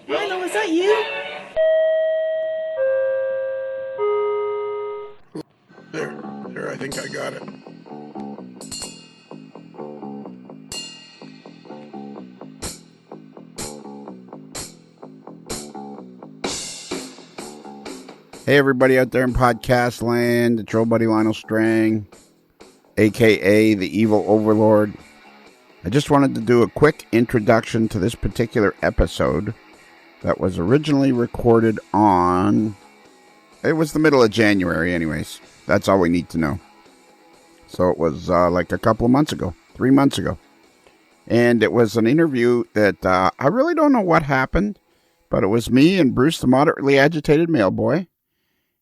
Milo, is that you? There, I think I got it. Hey, everybody out there in podcast land, it's your old buddy Lionel Strang, a.k.a. the Evil Overlord. I just wanted to do a quick introduction to this particular episode that was originally recorded on... It was the middle of January anyways. That's all we need to know. So it was like a couple of months ago, 3 months ago. And it was an interview that I really don't know what happened, but it was me and Bruce, the moderately agitated mailboy.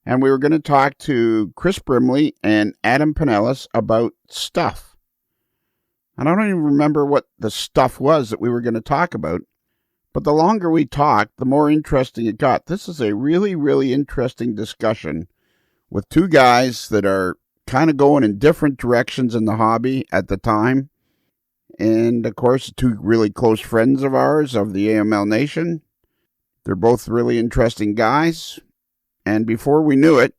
And we were going to talk to Chris Brimley and Adam Pinales about stuff. And I don't even remember what the stuff was that we were going to talk about. But the longer we talked, the more interesting it got. This is a really, really interesting discussion with two guys that are kind of going in different directions in the hobby at the time. And, of course, two really close friends of ours of the AML Nation. They're both really interesting guys. And before we knew it,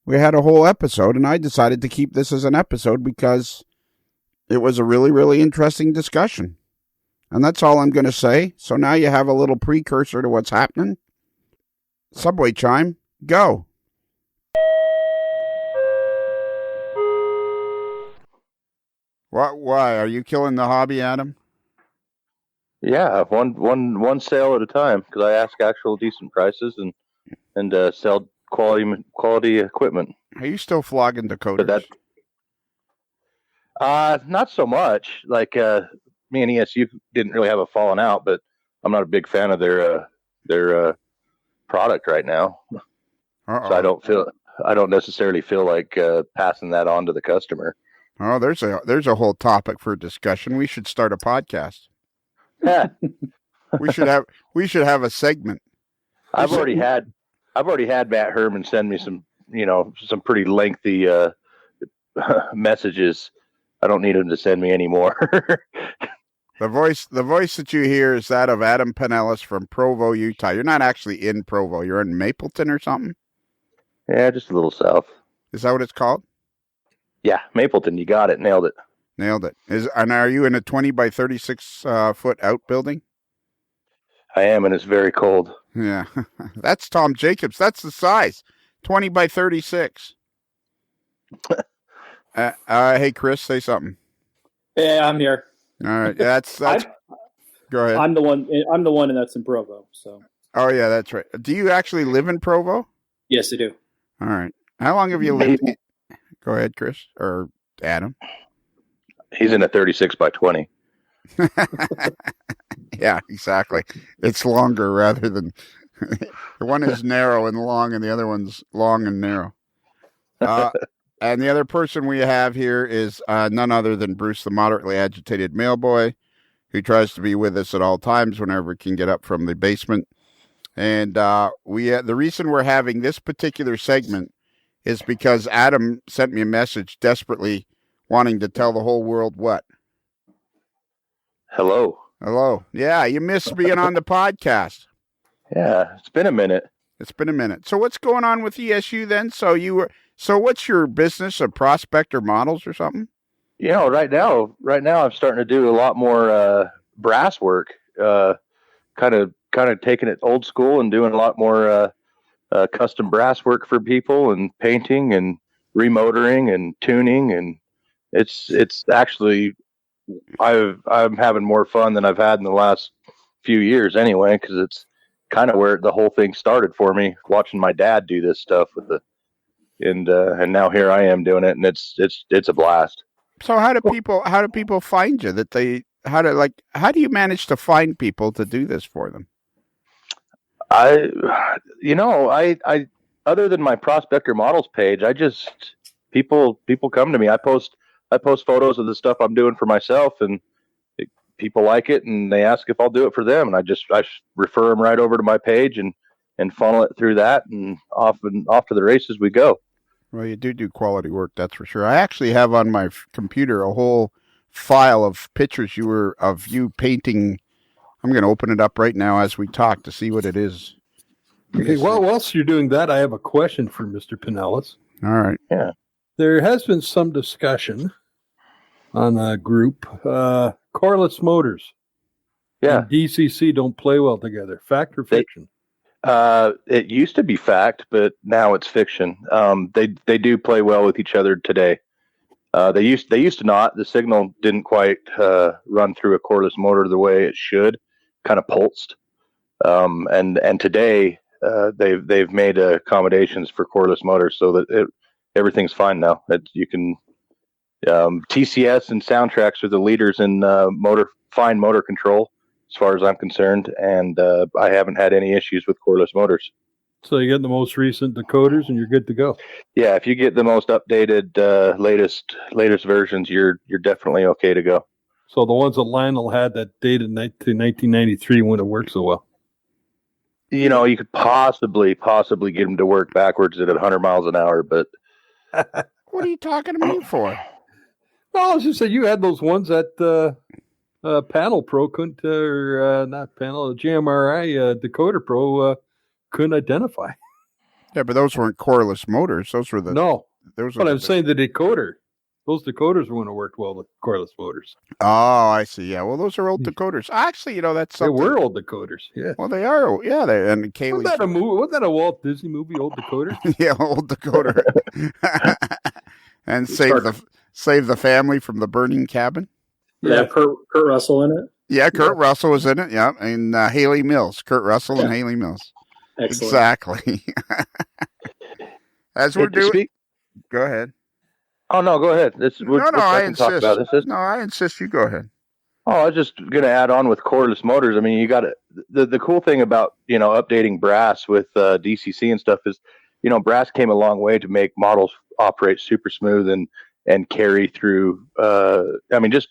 we had a whole episode, and I decided to keep this as an episode because it was a really, really interesting discussion. And that's all I'm going to say. So now you have a little precursor to what's happening. Subway chime, go. Why? Are you killing the hobby, Adam? Yeah, one sale at a time because I ask actual decent prices and sell quality equipment. Are you still flogging Dakoters? Not so much. Like me and ESU didn't really have a falling out, but I'm not a big fan of their product right now. So I don't necessarily feel like passing that on to the customer. Oh, there's a whole topic for discussion. We should start a podcast. Yeah. we should have a segment. I've already had Matt Herman send me some pretty lengthy messages. I don't need him to send me any more. The voice that you hear is that of Adam Pinales from Provo, Utah. You're not actually in Provo. You're in Mapleton or something? Yeah, just a little south. Is that what it's called? Yeah, Mapleton. You got it. Nailed it. And are you in a 20 by 36 foot outbuilding? I am, and it's very cold. Yeah, that's Tom Jacobs. That's the size, 20 by 36. Hey, Chris, say something. Yeah, I'm here. All right, that's. Go ahead. I'm the one that's in Provo. So. Oh yeah, that's right. Do you actually live in Provo? Yes, I do. All right. How long have you lived? Go ahead, Chris or Adam. He's in a 36 by 20. Yeah, exactly. It's longer rather than the one is narrow and long, and the other one's long and narrow. And the other person we have here is none other than Bruce, the moderately agitated mailboy, who tries to be with us at all times whenever he can get up from the basement. And the reason we're having this particular segment is because Adam sent me a message desperately wanting to tell the whole world what? Hello. Yeah, you missed being on the podcast. Yeah, it's been a minute. So what's going on with ESU then? So what's your business, a prospector models or something? Right now I'm starting to do a lot more brass work. Kind of taking it old school and doing a lot more custom brass work for people and painting and remotoring and tuning, and it's actually I'm having more fun than I've had in the last few years anyway, because it's kind of where the whole thing started for me, watching my dad do this stuff and now here I am doing it, and it's a blast. So how do people find you? How do you manage to find people to do this for them? I other than my prospector models page, people come to me. I post photos of the stuff I'm doing for myself, and people like it, and they ask if I'll do it for them, and I refer them right over to my page and funnel it through that, and off to the races we go. Well, you do quality work, that's for sure. I actually have on my computer a whole file of pictures of you painting. I'm going to open it up right now as we talk to see what it is. Okay, well, whilst you're doing that, I have a question for Mr. Pinales. All right. Yeah. There has been some discussion on a group, coreless motors Yeah. and DCC don't play well together. Fact or fiction? It used to be fact, but now it's fiction. They do play well with each other today. They used to not. The signal didn't quite run through a cordless motor the way it should, kind of pulsed. And today they've made accommodations for cordless motors so that everything's fine now. You can TCS and Soundtrax are the leaders in fine motor control, as far as I'm concerned, and I haven't had any issues with cordless motors. So you get the most recent decoders and you're good to go. Yeah, if you get the most updated, latest versions, you're definitely okay to go. So the ones that Lionel had that dated to 1993 wouldn't have worked so well. You know, you could possibly get them to work backwards at 100 miles an hour, but What are you talking to me for? No, I was just saying you had those ones that Panel Pro couldn't, not Panel, GMRI Decoder Pro couldn't identify. Yeah, but those weren't cordless motors. Those were No, Those but were I'm saying the decoder. Those decoders wouldn't have worked well with cordless motors. Oh, I see. Yeah, well, those are old decoders. Actually, that's something. They were old decoders. Yeah. Well, they are. Yeah, and Kaylee. Wasn't that a Walt Disney movie, Old Decoder? Yeah, old decoder. And save the family from the burning cabin. Yeah, Kurt Russell in it. Yeah, Kurt Russell was in it. Yeah, and Haley Mills. Kurt Russell and Haley Mills. Excellent. Exactly. As we're doing. Go ahead. Oh no, go ahead. I insist. No, I insist. You go ahead. Oh, I was just going to add on with cordless motors. I mean, you got the cool thing about updating brass with DCC and stuff is, brass came a long way to make models operate super smooth and carry through.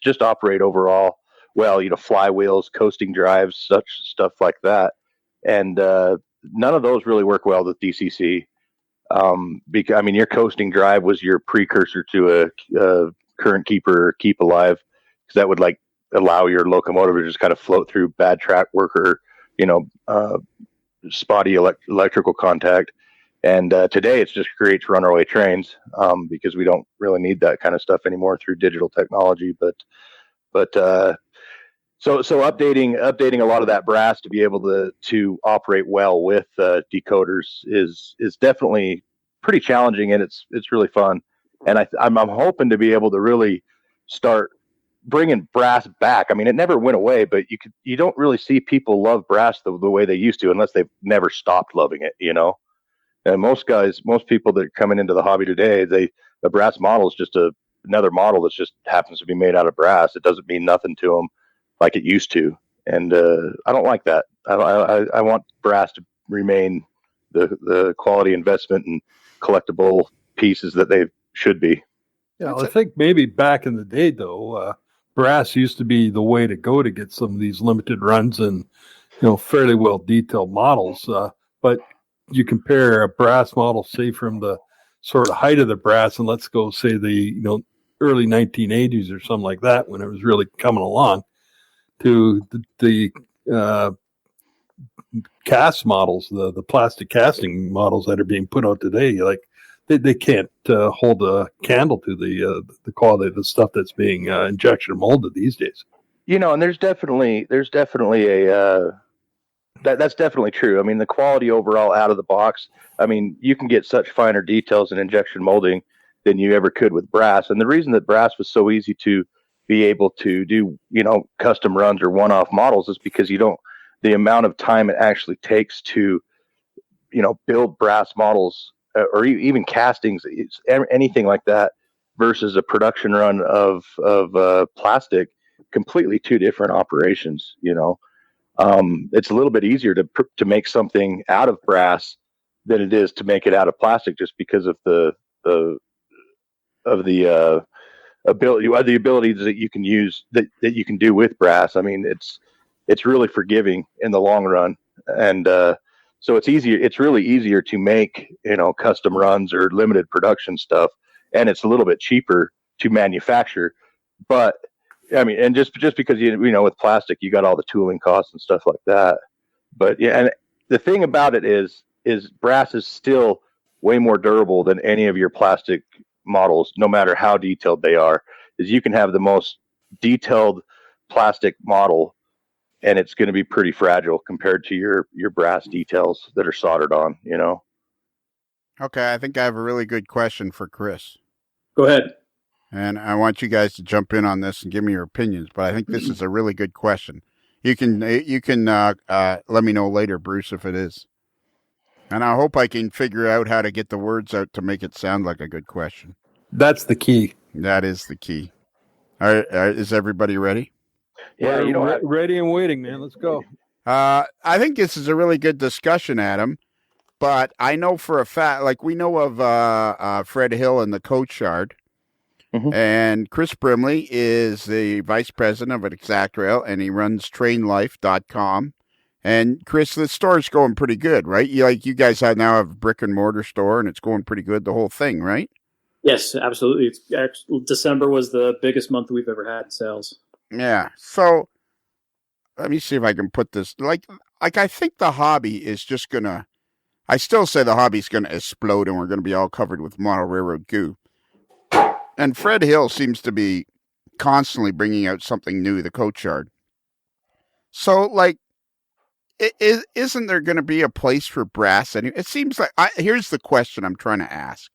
Just operate overall well. Flywheels, coasting drives, such stuff like that, and none of those really work well with DCC. Because your coasting drive was your precursor to a current keeper or keep alive, because that would allow your locomotive to just kind of float through bad track work or spotty electrical contact. And today it just creates runaway trains, because we don't really need that kind of stuff anymore through digital technology. So updating a lot of that brass to be able to operate well with decoders is definitely pretty challenging, and it's really fun. And I'm hoping to be able to really start bringing brass back. I mean, it never went away, but you don't really see people love brass the way they used to unless they've never stopped loving it, And most people that are coming into the hobby today, the brass model is just another model that just happens to be made out of brass. It doesn't mean nothing to them like it used to, and I don't like that. I want brass to remain the quality investment and collectible pieces that they should be. Yeah, I think maybe back in the day, though, brass used to be the way to go to get some of these limited runs and fairly well detailed models. But you compare a brass model, say from the sort of height of the brass, and let's go say the early 1980s or something like that, when it was really coming along, to the cast models, the plastic casting models that are being put out today. Like they can't hold a candle to the quality of the stuff that's being injection molded these days. And there's definitely that's definitely true. I mean, the quality overall out of the box, you can get such finer details in injection molding than you ever could with brass. And the reason that brass was so easy to be able to do, custom runs or one-off models is because the amount of time it actually takes to, build brass models or even castings, anything like that, versus a production run of plastic, completely two different operations. It's a little bit easier to make something out of brass than it is to make it out of plastic, just because of the abilities that you can use that you can do with brass. It's really forgiving in the long run, and So it's easier. It's really easier to make, custom runs or limited production stuff, and it's a little bit cheaper to manufacture. But I mean, and just because with plastic, you got all the tooling costs and stuff like that. But yeah, and the thing about it is brass is still way more durable than any of your plastic models, no matter how detailed they are. Is you can have the most detailed plastic model, and it's going to be pretty fragile compared to your brass details that are soldered on. Okay, I think I have a really good question for Chris. Go ahead. And I want you guys to jump in on this and give me your opinions, but I think this is a really good question. You can let me know later, Bruce, if it is. And I hope I can figure out how to get the words out to make it sound like a good question. That's the key. That is the key. All right, is everybody ready? Yeah, ready and waiting, man. Let's go. I think this is a really good discussion, Adam. But I know for a fact, like we know of Fred Hill and the Coach Yard, and Chris Brimley is the vice president of Exactrail, and he runs trainlife.com. And Chris, the store's going pretty good, right? You guys now have a brick and mortar store, and it's going pretty good, the whole thing, right? Yes, absolutely. December was the biggest month we've ever had in sales. Yeah. So let me see if I can put this like I think the hobby is just gonna. I still say the hobby's gonna explode, and we're gonna be all covered with model railroad goo. And Fred Hill seems to be constantly bringing out something new, the Coach Yard. So, like, isn't there going to be a place for brass? It seems like, here's the question I'm trying to ask.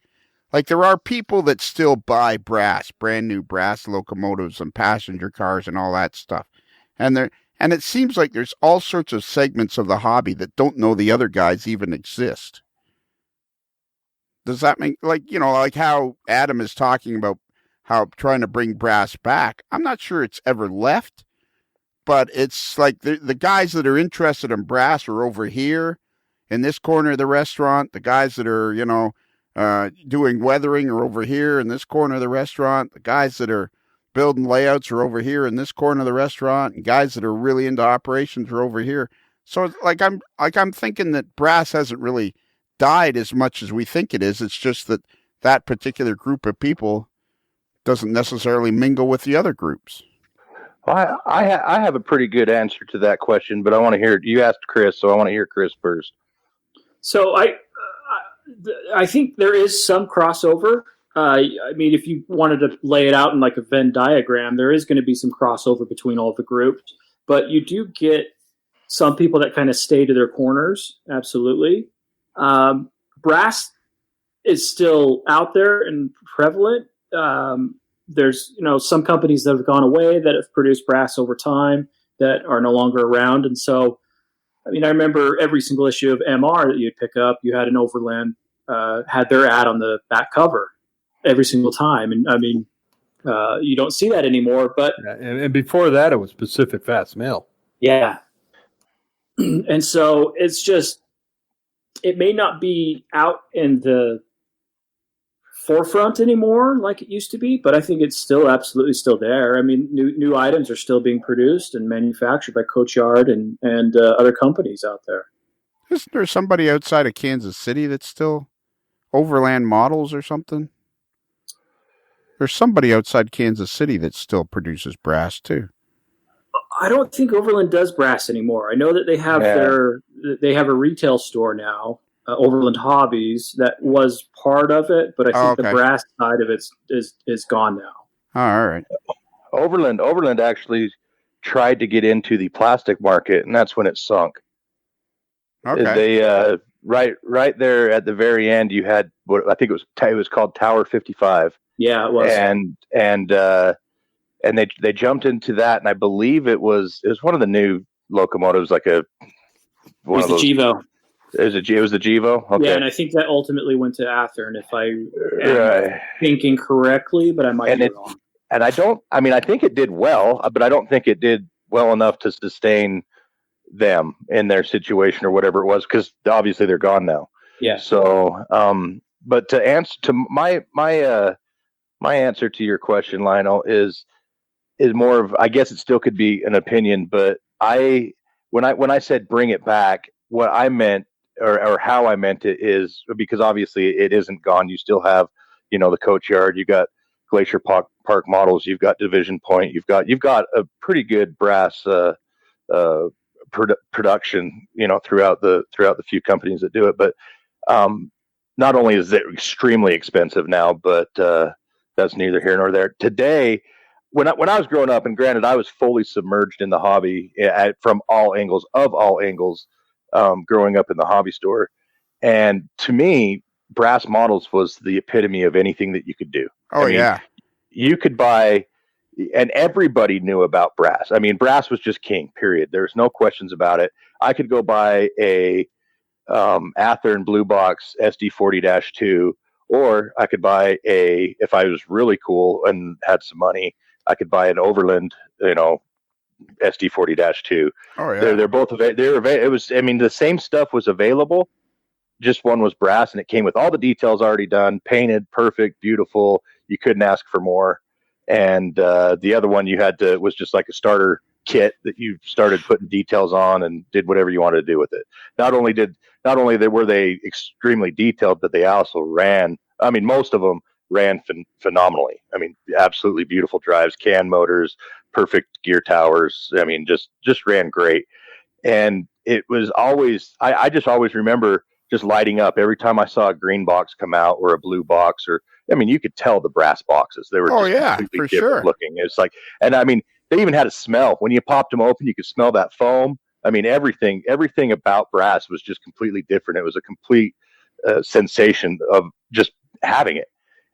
Like, there are people that still buy brass, brand new brass locomotives and passenger cars and all that stuff. And it seems like there's all sorts of segments of the hobby that don't know the other guys even exist. Does that mean, like how Adam is talking about how trying to bring brass back? I'm not sure it's ever left, but it's like the guys that are interested in brass are over here in this corner of the restaurant. The guys that are, doing weathering are over here in this corner of the restaurant. The guys that are building layouts are over here in this corner of the restaurant. And guys that are really into operations are over here. So I'm thinking that brass hasn't really died as much as we think it is. It's just that particular group of people doesn't necessarily mingle with the other groups. Well, I have a pretty good answer to that question, but I want to hear you asked Chris, so I want to hear Chris first. So I think there is some crossover. I mean, if you wanted to lay it out in like a Venn diagram, there is going to be some crossover between all the groups, but you do get some people that kind of stay to their corners. Absolutely. Brass is still out there and prevalent. There's, some companies that have gone away that have produced brass over time that are no longer around. And so, I mean, I remember every single issue of MR that you'd pick up, you had an Overland, had their ad on the back cover every single time. And I mean, you don't see that anymore, but. And before that, it was Pacific Fast Mail. Yeah. And so it's just, it may not be out in the forefront anymore like it used to be, but I think it's still absolutely still there. I mean, new items are still being produced and manufactured by Coach Yard and other companies out there. Isn't there somebody outside of Kansas City that's still Overland Models or something? There's somebody outside Kansas City that still produces brass too. I don't think Overland does brass anymore. I know that they have they have a retail store now, Overland Hobbies, that was part of it, but I think the brass side of it is gone now. Oh, all right. Overland actually tried to get into the plastic market, and that's when it sunk. Okay. They right there at the very end, you had what I think it was called Tower 55. Yeah, it was. And they jumped into that, and I believe it was one of the new locomotives, like it was the Gevo. It was the Gevo. Okay. Yeah, and I think that ultimately went to Athern, if I am thinking correctly, but I might be wrong. And I think it did well, but I don't think it did well enough to sustain them in their situation or whatever it was, because obviously they're gone now. Yeah. So, but to answer to my answer to your question, Lionel, is more of, I guess it still could be an opinion, but when I said bring it back, what I meant or how I meant it is because obviously it isn't gone. You still have, the coach yard. You got Glacier Park models. You've got Division Point. You've got a pretty good brass production, throughout the few companies that do it. But not only is it extremely expensive now, but that's neither here nor there. Today, when I was growing up, and granted, I was fully submerged in the hobby from all angles, growing up in the hobby store. And to me, brass models was the epitome of anything that you could do. Oh, yeah. You could buy, and everybody knew about brass. I mean, brass was just king, period. There's no questions about it. I could go buy a Athearn Blue Box SD40-2, or I could buy if I was really cool and had some money, I could buy an Overland, SD40-2. Oh, yeah. They're both available. It was, the same stuff was available. Just one was brass, and it came with all the details already done, painted, perfect, beautiful. You couldn't ask for more. And the other one was just like a starter kit that you started putting details on and did whatever you wanted to do with it. Not only were they extremely detailed, but they also ran. Most of them ran phenomenally. Absolutely beautiful drives, can motors, perfect gear towers. Just ran great. And it was always, I just always remember just lighting up every time I saw a green box come out or a blue box, or, you could tell the brass boxes. They were completely different looking. It's like, and they even had a smell. When you popped them open, you could smell that foam. Everything about brass was just completely different. It was a complete sensation of just having it.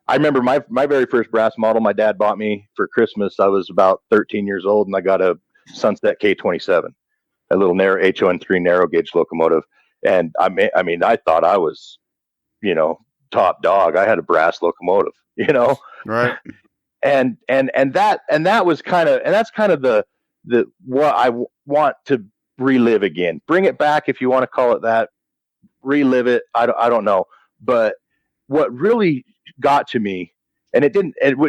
I remember my very first brass model my dad bought me for Christmas. I was about 13 years old, and I got a Sunset K27, a little narrow HON3 narrow gauge locomotive. And I thought I was, top dog. I had a brass locomotive, Right. And that was that's kind of the what I want to relive again. Bring it back, if you want to call it that. Relive it. I don't know. But what really got to me, and it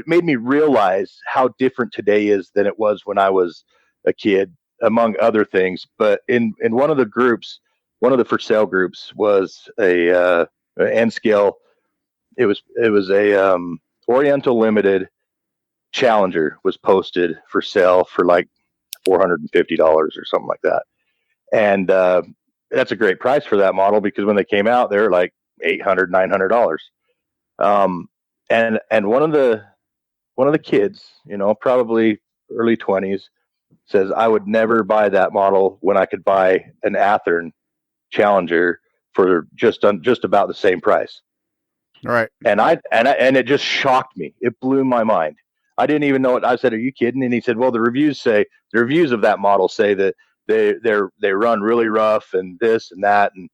made me realize how different today is than it was when I was a kid, among other things. But in one of the groups, one of the for sale groups was a N scale. It was a Oriental Limited Challenger was posted for sale for like $450 or something like that. And that's a great price for that model, because when they came out, they were like $800, $900. And one of the kids, probably early 20s, says, I would never buy that model when I could buy an Athearn Challenger for just about the same price. Right. And it just shocked me. It blew my mind. I didn't even know it. I said, "Are you kidding?" And he said, "Well, the reviews of that model say that they run really rough and this and that, and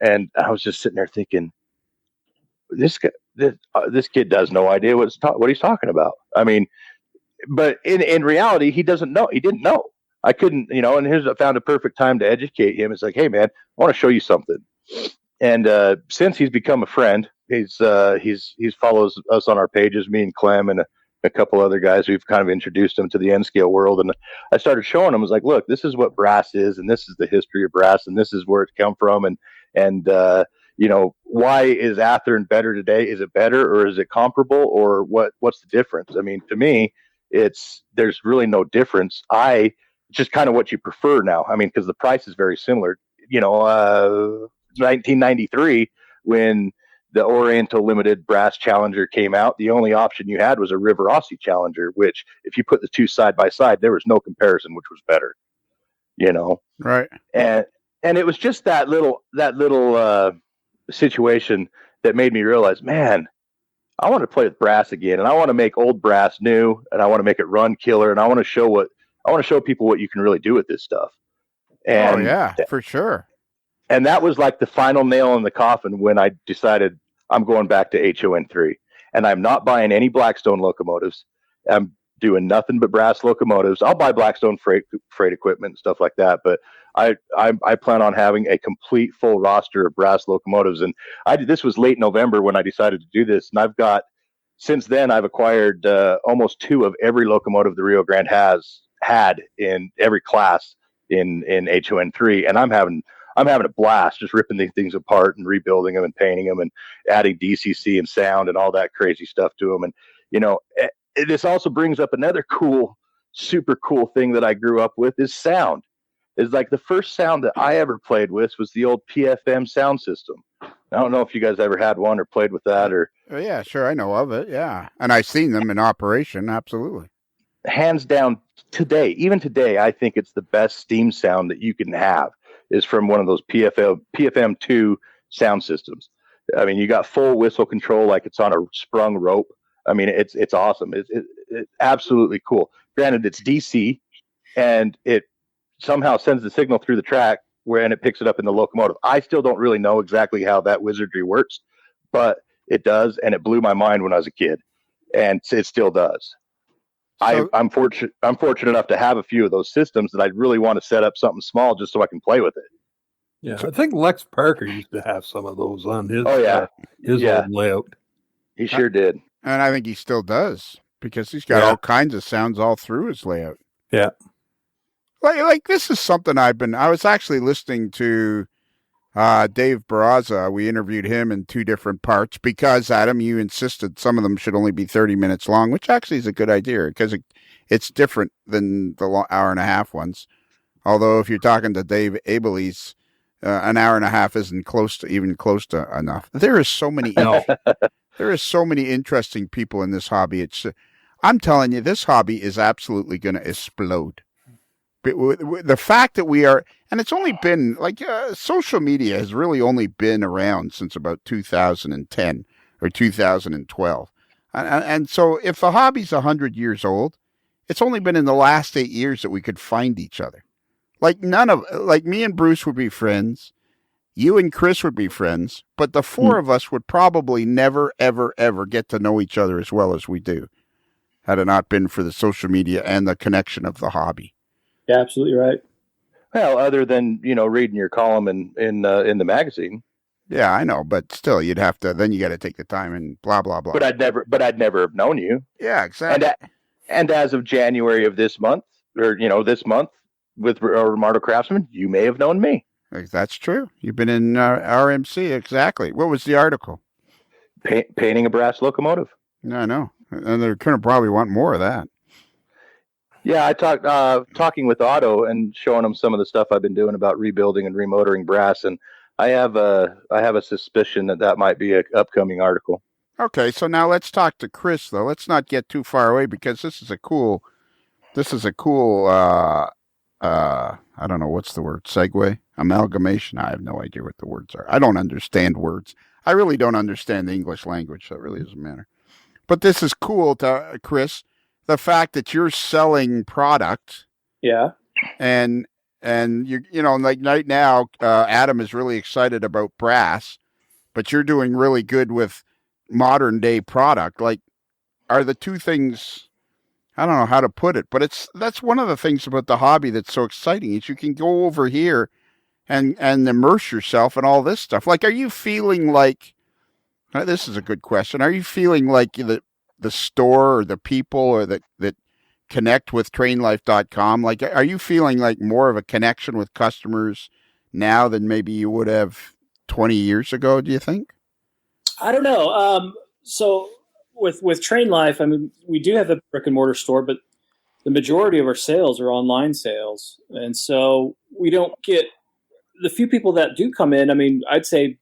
And I was just sitting there thinking, this kid has no idea what he's talking about. But in reality, he doesn't know. He didn't know. I couldn't, and I found a perfect time to educate him. It's like, hey man, I want to show you something. And since he's become a friend, he's follows us on our pages, me and Clem and a couple other guys. We've kind of introduced him to the N scale world, and I started showing him. I was like, look, this is what brass is, and this is the history of brass, and this is where it's come from, and why is Athearn better today? Is it better, or is it comparable, or what's the difference? To me, there's really no difference. It's just kind of what you prefer now. Because the price is very similar. 1993, when the Oriental Limited Brass Challenger came out, the only option you had was a River Aussie Challenger, which, if you put the two side by side, there was no comparison which was better. Right. And it was just that little situation that made me realize, man, I want to play with brass again, and I want to make old brass new, and I want to make it run killer, and I want to show people what you can really do with this stuff. And for sure. And that was like the final nail in the coffin when I decided I'm going back to HON3, and I'm not buying any Blackstone locomotives. I'm doing nothing but brass locomotives. I'll buy Blackstone freight equipment and stuff like that, but I plan on having a complete full roster of brass locomotives. And this was late November when I decided to do this, and since then I've acquired almost 2 of every locomotive the Rio Grande has had in every class in HON3, and I'm having I'm having a blast just ripping these things apart and rebuilding them and painting them and adding DCC and sound and all that crazy stuff to them. And, this also brings up another cool, super cool thing that I grew up with is sound. Is like the first sound that I ever played with was the old PFM sound system. I don't know if you guys ever had one or played with that or. Oh, yeah, sure. I know of it. Yeah. And I've seen them in operation. Absolutely. Hands down even today, I think it's the best steam sound that you can have is from one of those PFM2 sound systems. I mean, you got full whistle control like it's on a sprung rope. I mean, it's awesome. It's absolutely cool. Granted, it's DC, and it somehow sends the signal through the track and it picks it up in the locomotive. I still don't really know exactly how that wizardry works, but it does, and it blew my mind when I was a kid, and it still does. So, I'm fortunate enough to have a few of those systems that I really want to set up something small just so I can play with it. Yeah, I think Lex Parker used to have some of those on his old layout. He sure did. And I think he still does because he's got all kinds of sounds all through his layout. Yeah. Like this is something I was actually listening to Dave Barraza. We interviewed him in 2 different parts because, Adam, you insisted some of them should only be 30 minutes long, which actually is a good idea because it's different than the hour and a half ones. Although if you're talking to Dave Abelese, an hour and a half isn't close to enough. There is so many interesting people in this hobby. I'm telling you, this hobby is absolutely going to explode. The fact that we are, and it's only been social media has really only been around since about 2010 or 2012. And so if the hobby's 100 years old, it's only been in the last 8 years that we could find each other. Me and Bruce would be friends. You and Chris would be friends, but the 4 of us would probably never, ever, ever get to know each other as well as we do had it not been for the social media and the connection of the hobby. Yeah, absolutely right. Well, other than, reading your column in the magazine. Yeah, I know, but still you got to take the time and blah, blah, blah. But I'd never have known you. Yeah, exactly. And as of January of this month, or, this month with Romardo Craftsman, you may have known me. That's true. You've been in RMC, exactly. What was the article? Painting a brass locomotive. I know. And they're going to probably want more of that. Yeah, I talking with Otto and showing him some of the stuff I've been doing about rebuilding and remotoring brass, and I have a suspicion that might be an upcoming article. Okay, so now let's talk to Chris, though. Let's not get too far away because this is a cool. I don't know what's the word. Segue, amalgamation. I have no idea what the words are. I don't understand words. I really don't understand the English language, so it really doesn't matter. But this is cool, to Chris. The fact that you're selling product, and like right now, Adam is really excited about brass, but you're doing really good with modern day product. Like, are the two things? I don't know how to put it, but that's one of the things about the hobby that's so exciting is you can go over here and immerse yourself in all this stuff. Like, are you feeling like? This is a good question. Are you feeling like the store or the people or that connect with trainlife.com, like, are you feeling like more of a connection with customers now than maybe you would have 20 years ago, do you think? I don't know. So with Train Life, I mean, we do have a brick and mortar store, but the majority of our sales are online sales. And so we don't get the few people that do come in. I mean, I'd say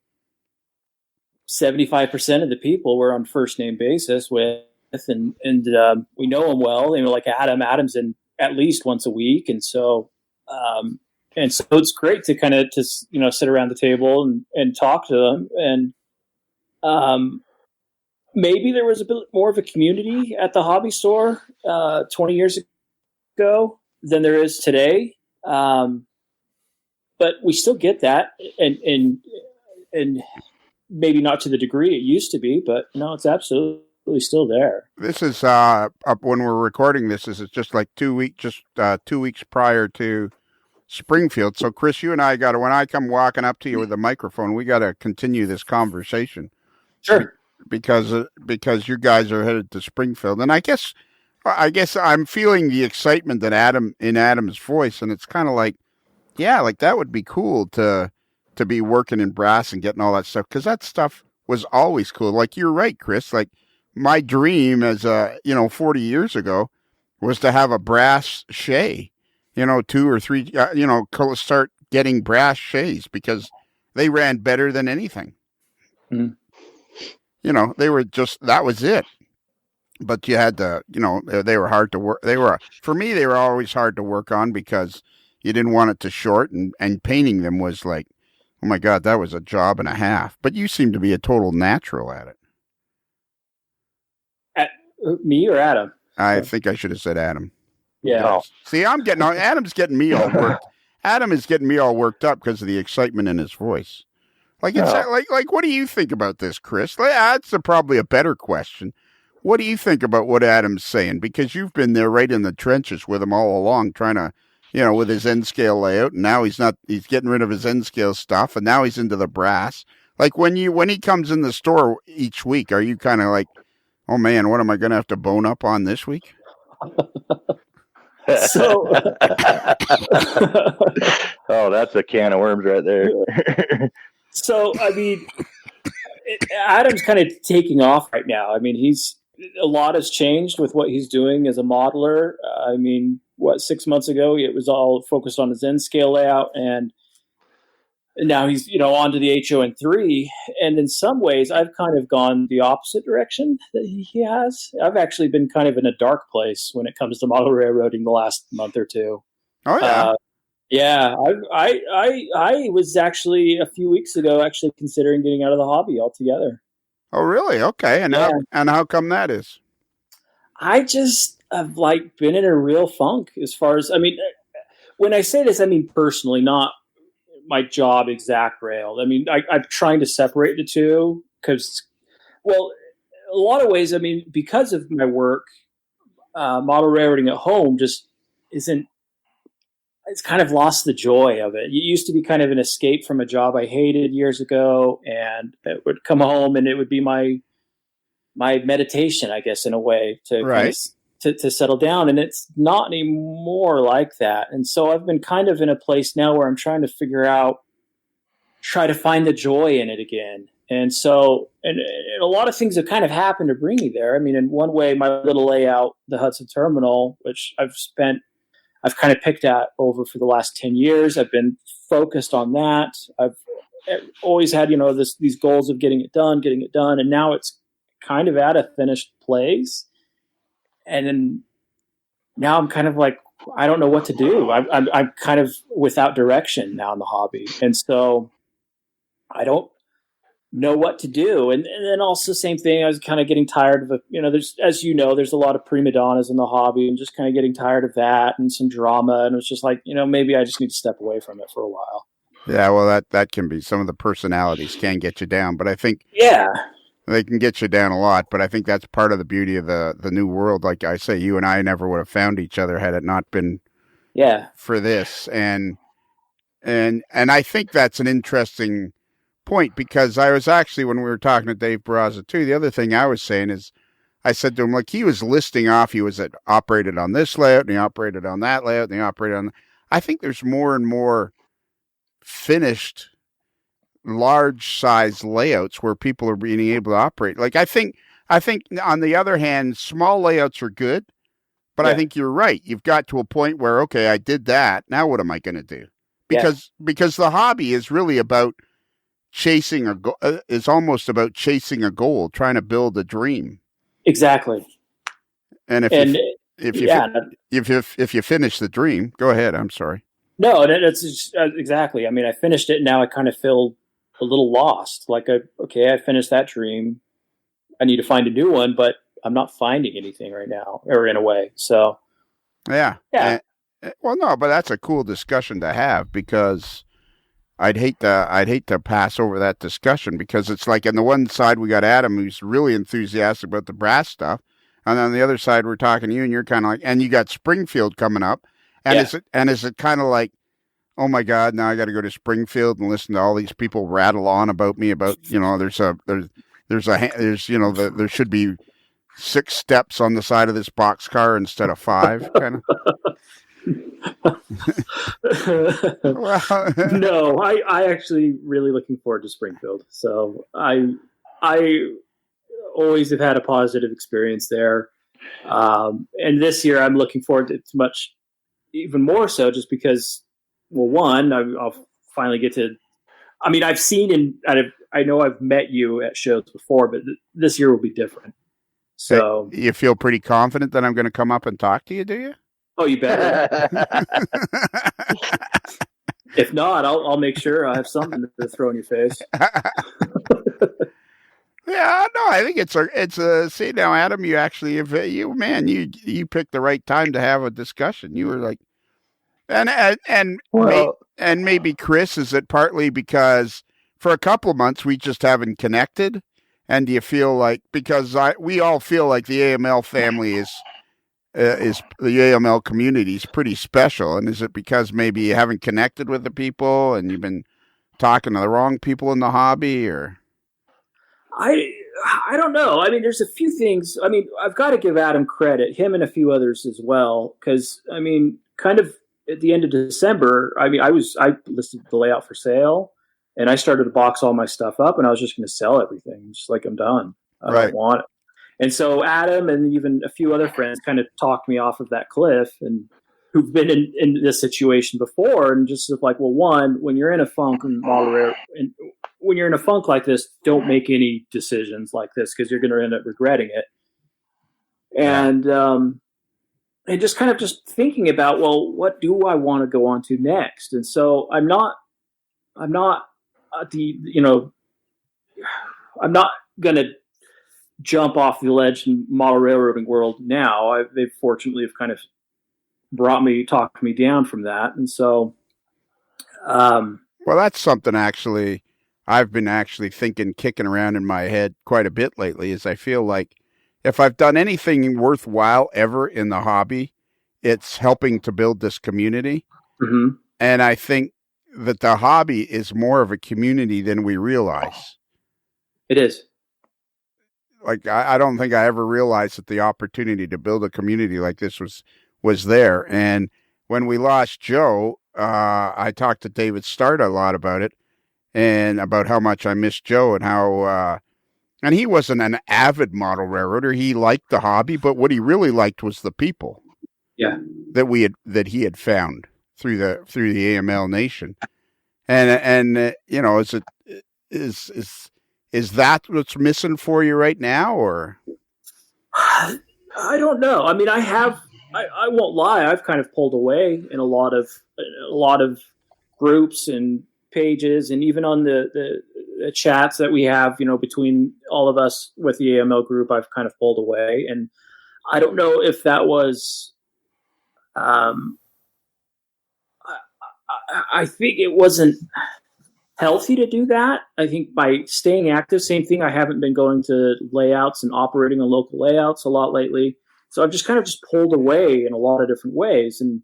75% of the people we're on first name basis with, and we know them well. Like Adam's in at least once a week, and so it's great to kind of sit around the table and talk to them. And maybe there was a bit more of a community at the hobby store 20 years ago than there is today, but we still get that, and maybe not to the degree it used to be, but no, it's absolutely still there. This is up when we're recording this. Is just like 2 weeks prior to Springfield. So Chris, you and I when I come walking up to you with a microphone, we got to continue this conversation. Sure. Because you guys are headed to Springfield, and I guess I'm feeling the excitement that Adam's voice, and it's kind of like, yeah, like that would be cool to to be working in brass and getting all that stuff, because that stuff was always cool. Like, you're right, Chris. Like, my dream as 40 years ago was to have a brass shay, 2 or 3, start getting brass shays because they ran better than anything. Mm-hmm. They were just, that was it. But you had to, they were hard to work. For me, they were always hard to work on because you didn't want it to short, and painting them was like, oh my God, that was a job and a half. But you seem to be a total natural at it. At me or Adam? I think I should have said Adam. Yeah. No. See, Adam's getting me all worked. Adam is getting me all worked up because of the excitement in his voice. Like, it's like, what do you think about this, Chris? That's probably a better question. What do you think about what Adam's saying? Because you've been there right in the trenches with him all along, trying to, with his N-scale layout, and now he's getting rid of his N-scale stuff, and now he's into the brass. Like, when he comes in the store each week, are you kind of like, oh man, what am I going to have to bone up on this week? So, oh, that's a can of worms right there. So, I mean, Adam's kind of taking off right now. I mean, a lot has changed with what he's doing as a modeler. 6 months ago, it was all focused on his N-scale layout, and now he's, onto the HON3. And in some ways, I've kind of gone the opposite direction that he has. I've actually been kind of in a dark place when it comes to model railroading the last month or two. Oh, yeah. Yeah, I was actually a few weeks ago actually considering getting out of the hobby altogether. Oh, really? Okay. And how come that is? I just have been in a real funk as far as, when I say this, I mean personally, not my job exact rail. I'm trying to separate the two because, well, a lot of ways, because of my work, model railroading at home just isn't, it's kind of lost the joy of it. It used to be kind of an escape from a job I hated years ago, and it would come home and it would be my meditation, I guess, in a way to right. to settle down. And it's not anymore like that. And so I've been kind of in a place now where I'm trying to find the joy in it again. And so, and a lot of things have kind of happened to bring me there. In one way, my little layout, the Hudson Terminal, which I've kind of picked at over for the last 10 years. I've been focused on that. I've always had, these goals of getting it done. And now it's kind of at a finished place. And then now I'm kind of like, I don't know what to do. I'm kind of without direction now in the hobby. And so I don't know what to do. And then also same thing, I was kind of getting tired of there's a lot of prima donnas in the hobby, and just kind of getting tired of that and some drama. And it was just like, maybe I just need to step away from it for a while. Yeah, well, that can be, some of the personalities can get you down, but I think they can get you down a lot. But I think that's part of the beauty of the new world. Like I say, you and I never would have found each other had it not been for this. And I think that's an interesting point, because I was actually, when we were talking to Dave Barraza too, the other thing I was saying is, I said to him, like, he was listing off, he was operated on this layout, and he operated on that layout, and he operated on, I think there's more and more finished large size layouts where people are being able to operate. Like, I think on the other hand, small layouts are good, but I think you're right. You've got to a point where, okay, I did that. Now what am I going to do? Because the hobby is really about chasing is almost about chasing a goal, trying to build a dream. Exactly. And if you finish the dream, go ahead. I'm sorry. No, that's exactly. I finished it, and now I kind of feel a little lost. Like, I finished that dream. I need to find a new one, but I'm not finding anything right now, or in a way. So, yeah. Well, no, but that's a cool discussion to have, because I'd hate to pass over that discussion, because it's like, on the one side we got Adam, who's really enthusiastic about the brass stuff, and on the other side we're talking to you, and you're kind of like, and you got Springfield coming up, and is it kind of like, oh my God, now I got to go to Springfield and listen to all these people rattle on about me about, there should be 6 steps on the side of this boxcar instead of 5, kind of. Well, No, I actually really looking forward to Springfield. So I always have had a positive experience there. And this year I'm looking forward to it much even more so just because, well, one, I'll finally get to, I mean, I've seen I know I've met you at shows before, but this year will be different. So, you feel pretty confident that I'm going to come up and talk to you, do you? oh, you better. If not, I'll make sure I have something to throw in your face. Yeah, no, I think it's a. See now, Adam, you actually, if you picked the right time to have a discussion. You were like, Well, and maybe Chris, is it partly because for a couple of months we just haven't connected, and do you feel like because we all feel like the AML family is the AML community is pretty special, and is it because maybe you haven't connected with the people and you've been talking to the wrong people in the hobby, or? I don't know. I mean, there's a few things. I mean, I've got to give Adam credit, him and a few others as well, because I mean, kind of at the end of December, I mean, I listed the layout for sale, and I started to box all my stuff up, and I was just going to sell everything, just like I'm done. I don't want it. And so Adam and even a few other friends kind of talked me off of that cliff, and who've been in this situation before, and just like, well, one, when you're in a funk and when you're in a funk like this, don't make any decisions like this because you're going to end up regretting it. And just kind of just thinking about, well, what do I want to go on to next? And so I'm not going to jump off the ledge in model railroading world now. They fortunately have kind of talked me down from that. And so, well, that's something actually I've been actually kicking around in my head quite a bit lately, is I feel like if I've done anything worthwhile ever in the hobby, it's helping to build this community. Mm-hmm. And I think that the hobby is more of a community than we realize. It is. Like, I don't think I ever realized that the opportunity to build a community like this was there. And when we lost Joe, I talked to David Start a lot about it, and about how much I missed Joe, and how, and he wasn't an avid model railroader. He liked the hobby, but what he really liked was the people. Yeah. That he had found through the AML Nation. And you know, is that what's missing for you right now, or? I don't know. I mean, I won't lie. I've kind of pulled away in a lot of groups and pages, and even on the chats that we have, you know, between all of us with the AML group, I've kind of pulled away. And I don't know if that was, I think it wasn't healthy to do that. I think by staying active, same thing. I haven't been going to layouts and operating on local layouts a lot lately. So I've just kind of pulled away in a lot of different ways. And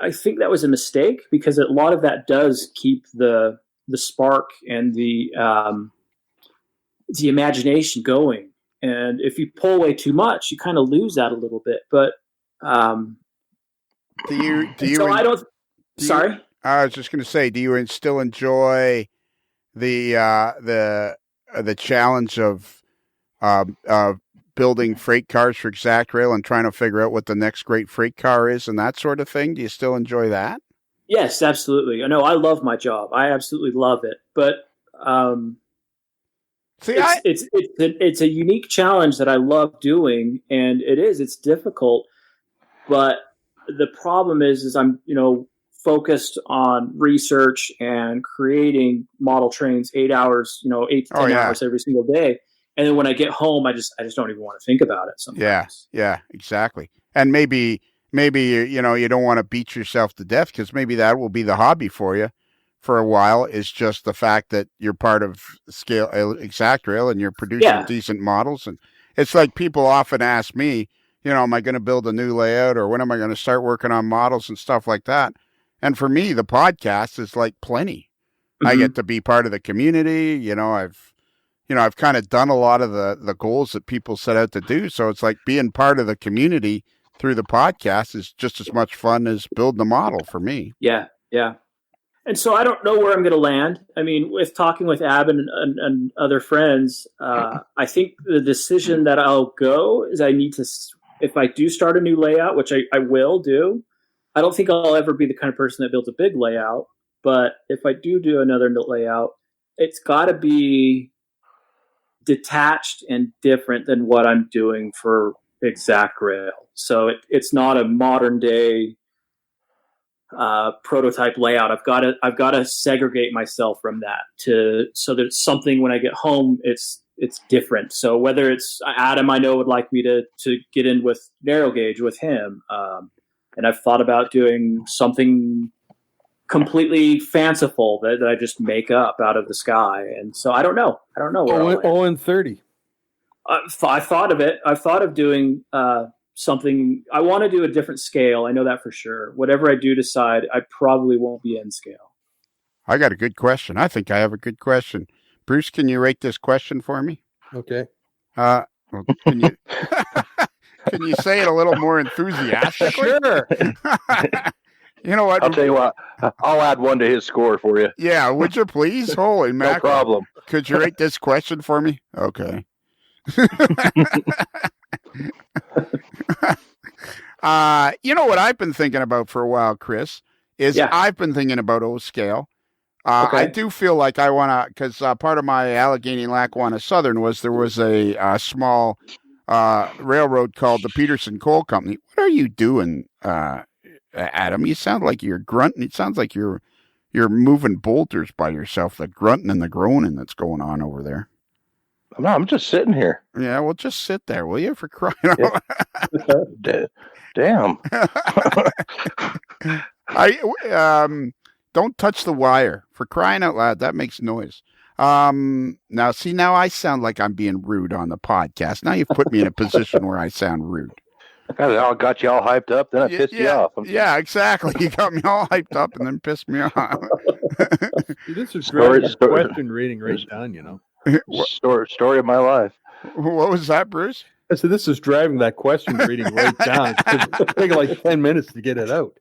I think that was a mistake, because a lot of that does keep the spark and the imagination going. And if you pull away too much, you kind of lose that a little bit. But do you? So I don't. Sorry. I was just going to say, do you still enjoy the challenge of building freight cars for Exact Rail and trying to figure out what the next great freight car is and that sort of thing? Do you still enjoy that? Yes, absolutely. No, I love my job. I absolutely love it. But it's a unique challenge that I love doing, and it's difficult. But the problem is I'm, focused on research and creating model trains 8 hours, 8 to 10 hours every single day. And then when I get home, I just don't even want to think about it sometimes. Yeah, exactly. And maybe you don't want to beat yourself to death, because maybe that will be the hobby for you for a while, is just the fact that you're part of Exact Rail and you're producing decent models. And it's like people often ask me, am I going to build a new layout, or when am I going to start working on models and stuff like that? And for me, the podcast is like plenty. Mm-hmm. I get to be part of the community. I've kind of done a lot of the goals that people set out to do. So it's like being part of the community through the podcast is just as much fun as building a model for me. Yeah. And so I don't know where I'm going to land. I mean, with talking with Ab and other friends, I think the decision that I'll go is I need to, if I do start a new layout, which I will do, I don't think I'll ever be the kind of person that builds a big layout. But if I do another layout, it's got to be detached and different than what I'm doing for Exact Rail. So it's not a modern day prototype layout. I've got to segregate myself from that so that it's something when I get home, it's different. So whether it's Adam, I know would like me to get in with narrow gauge with him. And I've thought about doing something completely fanciful that I just make up out of the sky. And so I don't know where and 30. I thought of it. I've thought of doing something. I want to do a different scale. I know that for sure. Whatever I do decide, I probably won't be in scale. I got a good question. I think I have a good question. Bruce, can you rate this question for me? Okay. Well, can you can you say it a little more enthusiastically? Sure. You know what? I'll tell you what. I'll add one to his score for you. Yeah, would you please? Holy No mackerel. problem. Could you rate this question for me? Okay. You know what I've been thinking about for a while, Chris, is I've been thinking about O-scale. Okay. I do feel like I want to, because part of my Allegheny Lackawanna Southern there was a small railroad called the Peterson Coal Company. What are you doing, Adam? You sound like you're grunting. It sounds like you're moving boulders by yourself, the grunting and the groaning that's going on over there. No, I'm just sitting here. Yeah, well, just sit there, will you, for crying out loud? Damn. Don't touch the wire, for crying out loud. That makes noise. Now I sound like I'm being rude on the podcast. Now you've put me in a position where I sound rude. I got you all hyped up, then I pissed you off. Yeah, exactly. You got me all hyped up and then pissed me off. This is great. Question reading right down, you know. Story of my life. What was that, Bruce? I said, this is driving that question reading right down. It's taking like 10 minutes to get it out.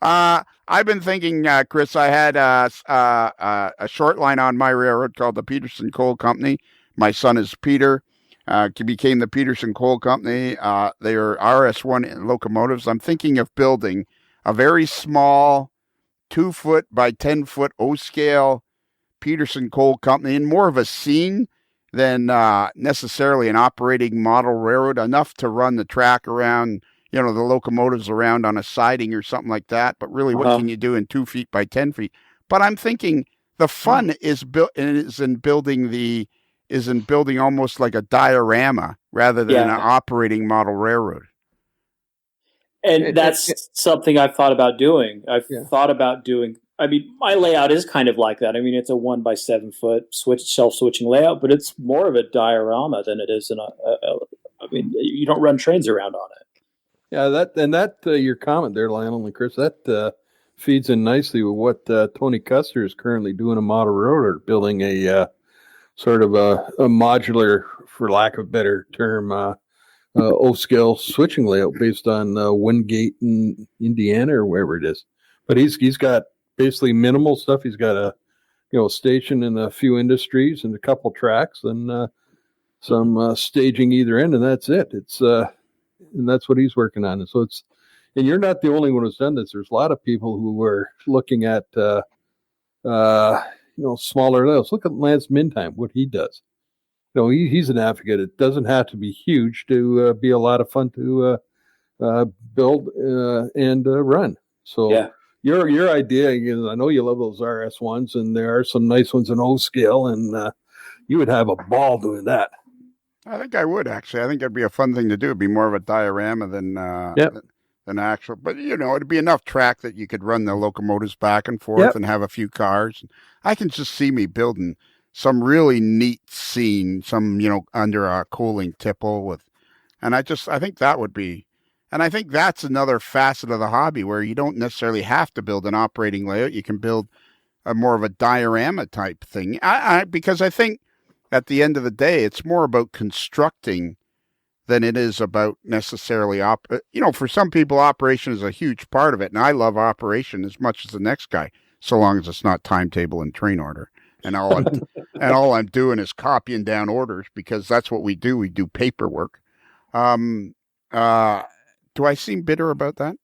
I've been thinking, Chris, I had a short line on my railroad called the Peterson Coal Company. My son is Peter. Became the Peterson Coal Company. They are RS1 locomotives. I'm thinking of building a very small 2-foot by 10-foot O-scale Peterson Coal Company, and more of a scene than necessarily an operating model railroad, enough to run the track around, the locomotives around on a siding or something like that. But really, what can you do in 2 feet by 10 feet? But I'm thinking the fun is in building almost like a diorama rather than an operating model railroad. And that's something I've thought about doing. I mean, my layout is kind of like that. I mean, it's a 1 by 7 foot self-switching layout, but it's more of a diorama than it is you don't run trains around on it. Yeah, your comment there, Lionel and Chris, that feeds in nicely with what Tony Custer is currently doing in model railroad, building a sort of a modular, for lack of a better term, O-scale switching layout based on Wingate in Indiana or wherever it is. But he's got basically minimal stuff. He's got a station in a few industries and a couple tracks and some staging either end, and that's it. It's and that's what he's working on. And so and you're not the only one who's done this. There's a lot of people who are looking at smaller layouts. Look at Lance Mintime, what he does. He's an advocate. It doesn't have to be huge to be a lot of fun to build and run. So. Yeah. Your idea is, I know you love those RS ones, and there are some nice ones in O-scale, and you would have a ball doing that. I think I would, actually. I think it'd be a fun thing to do. It'd be more of a diorama than actual. But, it'd be enough track that you could run the locomotives back and forth and have a few cars. I can just see me building some really neat scene, under a cooling tipple and I think that would be. And I think that's another facet of the hobby where you don't necessarily have to build an operating layout. You can build a more of a diorama type thing. Because I think at the end of the day, it's more about constructing than it is about necessarily for some people, operation is a huge part of it. And I love operation as much as the next guy, so long as it's not timetable and train order. And all I'm doing is copying down orders, because that's what we do. We do paperwork. Do I seem bitter about that?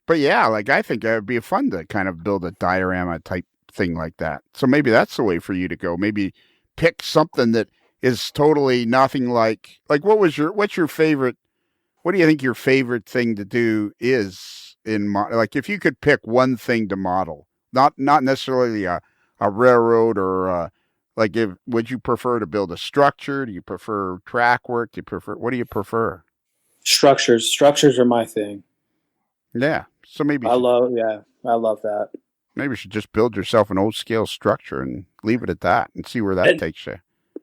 But yeah, like, I think it would be fun to kind of build a diorama type thing like that. So maybe that's the way for you to go. Maybe pick something that is totally nothing like what's your favorite? What do you think your favorite thing to do is like, if you could pick one thing to model, not necessarily a railroad or would you prefer to build a structure? Do you prefer track work? What do you prefer? Structures are my thing. Yeah. So maybe I love that. Maybe you should just build yourself an old scale structure and leave it at that and see where that takes you.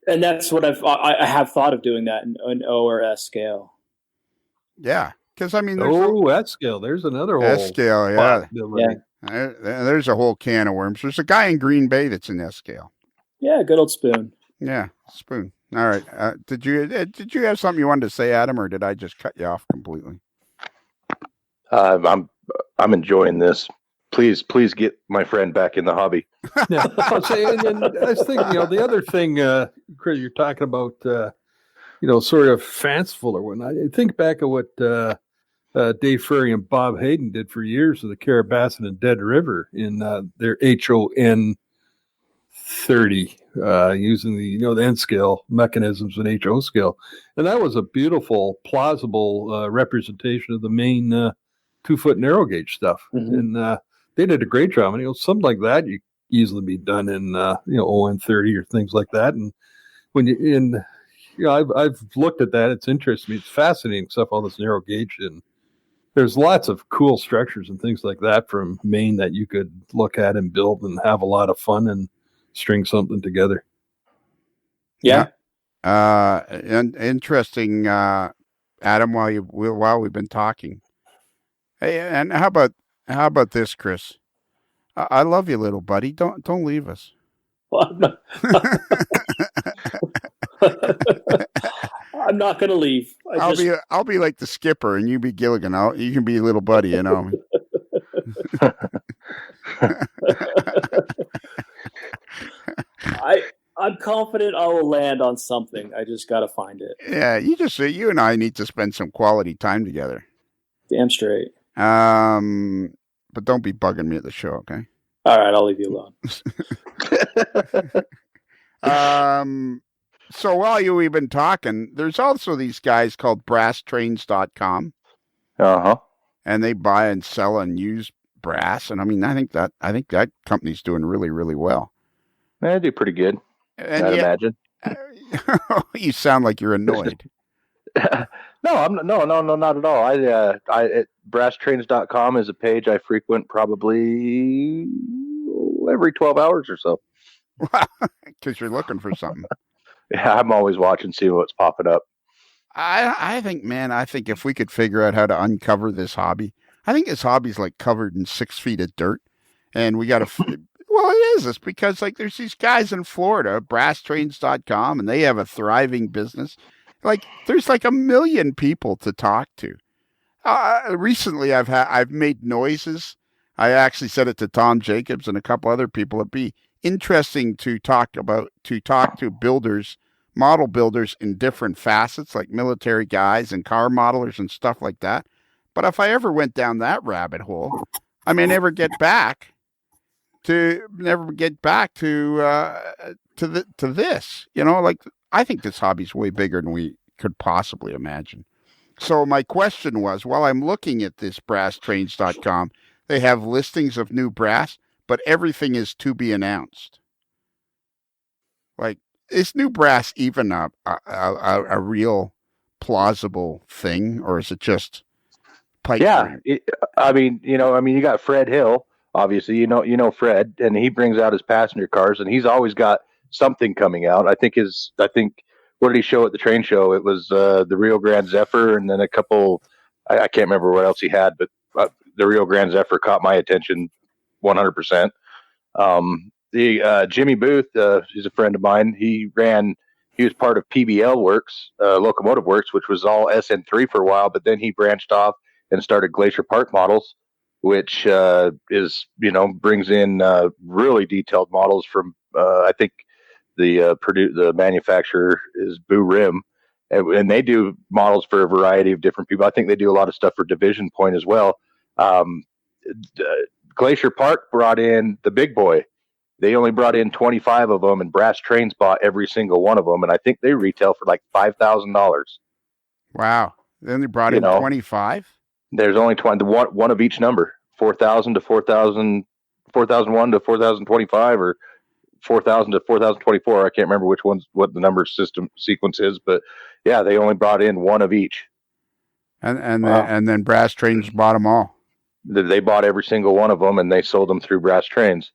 And that's what I have thought of doing, that in an O or S scale. Yeah. Because, I mean, S scale. There's another whole S scale, yeah. There's a whole can of worms. There's a guy in Green Bay that's in S scale. Yeah, good old Spoon. Yeah, Spoon. All right. Did you have something you wanted to say, Adam, or did I just cut you off completely? I'm enjoying this. Please get my friend back in the hobby. Yeah, I'll say, and I was thinking, the other thing, Chris, you're talking about, sort of fanciful or whatnot. I think back at what Dave Ferry and Bob Hayden did for years with the Carabasset and Dead River in their HON 30, using the N scale mechanisms and HO scale, and that was a beautiful, plausible representation of the main 2-foot narrow gauge stuff, and they did a great job. And something like that you easily be done in ON 30 or things like that. And when I've looked at that, it's interesting me. It's fascinating stuff, all this narrow gauge, and there's lots of cool structures and things like that from Maine that you could look at and build and have a lot of fun and string something together. Yeah. And interesting, Adam, while we've been talking. Hey, and how about this, Chris? I love you, little buddy. Don't leave us. Well, I'm not going to leave. I'll be like the skipper, and you be Gilligan. You can be little buddy, I'm confident I will land on something. I just got to find it. Yeah, you and I need to spend some quality time together. Damn straight. But don't be bugging me at the show, okay? All right, I'll leave you alone. So while we've been talking, there's also these guys called BrassTrains.com. Uh-huh. And they buy and sell and use brass, and I mean, I think that company's doing really, really well. They do pretty good. And I'd imagine. You sound like you're annoyed. No, not at all. BrassTrains.com is a page I frequent probably every 12 hours or so. Because you're looking for something. Yeah, I'm always watching, see what's popping up. I think if we could figure out how to uncover this hobby, I think this hobby's like covered in 6 feet of dirt, and we got to. Well, it is. It's because there's these guys in Florida, BrassTrains.com, and they have a thriving business. There's 1 million people to talk to. Recently, I've made noises. I actually said it to Tom Jacobs and a couple other people. It'd be interesting to talk to builders, model builders in different facets, like military guys and car modelers and stuff like that. But if I ever went down that rabbit hole, I may never get back to this. I think this hobby's way bigger than we could possibly imagine. So my question was, while I'm looking at this BrassTrains.com, they have listings of new brass, but everything is to be announced. Is new brass even a real plausible thing, or is it just pipe dream? You got Fred Hill, obviously, you know Fred, and he brings out his passenger cars, and he's always got something coming out. I think what did he show at the train show? It was the Rio Grande Zephyr, and then a couple. I can't remember what else he had, but the Rio Grande Zephyr caught my attention 100%. The Jimmy Booth, he's a friend of mine. He ran he was part of PBL Works, Locomotive Works, which was all SN3 for a while, but then he branched off and started Glacier Park Models, which is, brings in really detailed models from, I think the manufacturer is Boo Rim, and they do models for a variety of different people. I think they do a lot of stuff for Division Point as well. Glacier Park brought in the big boy. They only brought in 25 of them, and Brass Trains bought every single one of them, and I think they retail for like $5,000. Wow! Then they brought in 25. There's only 20, one of each number, 4,000 to 4,000, 4,001 to 4,025, or 4,000 to 4,024. I can't remember what the number system sequence is, but yeah, they only brought in one of each. And then Brass Trains bought them all. They bought every single one of them, and they sold them through Brass Trains.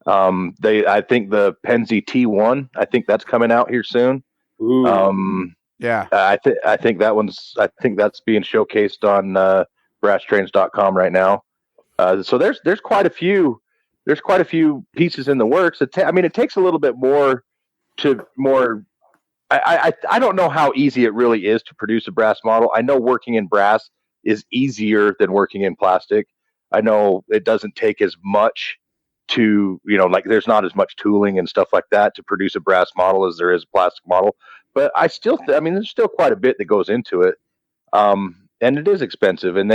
I think the Penzi T1, I think that's coming out here soon. Ooh. Yeah. I think that's being showcased on brasstrains.com right now. So there's quite a few pieces in the works. It takes a little bit more. I don't know how easy it really is to produce a brass model. I know working in brass is easier than working in plastic. I know it doesn't take as much to, like there's not as much tooling and stuff like that to produce a brass model as there is a plastic model. But there's still quite a bit that goes into it. And it is expensive, and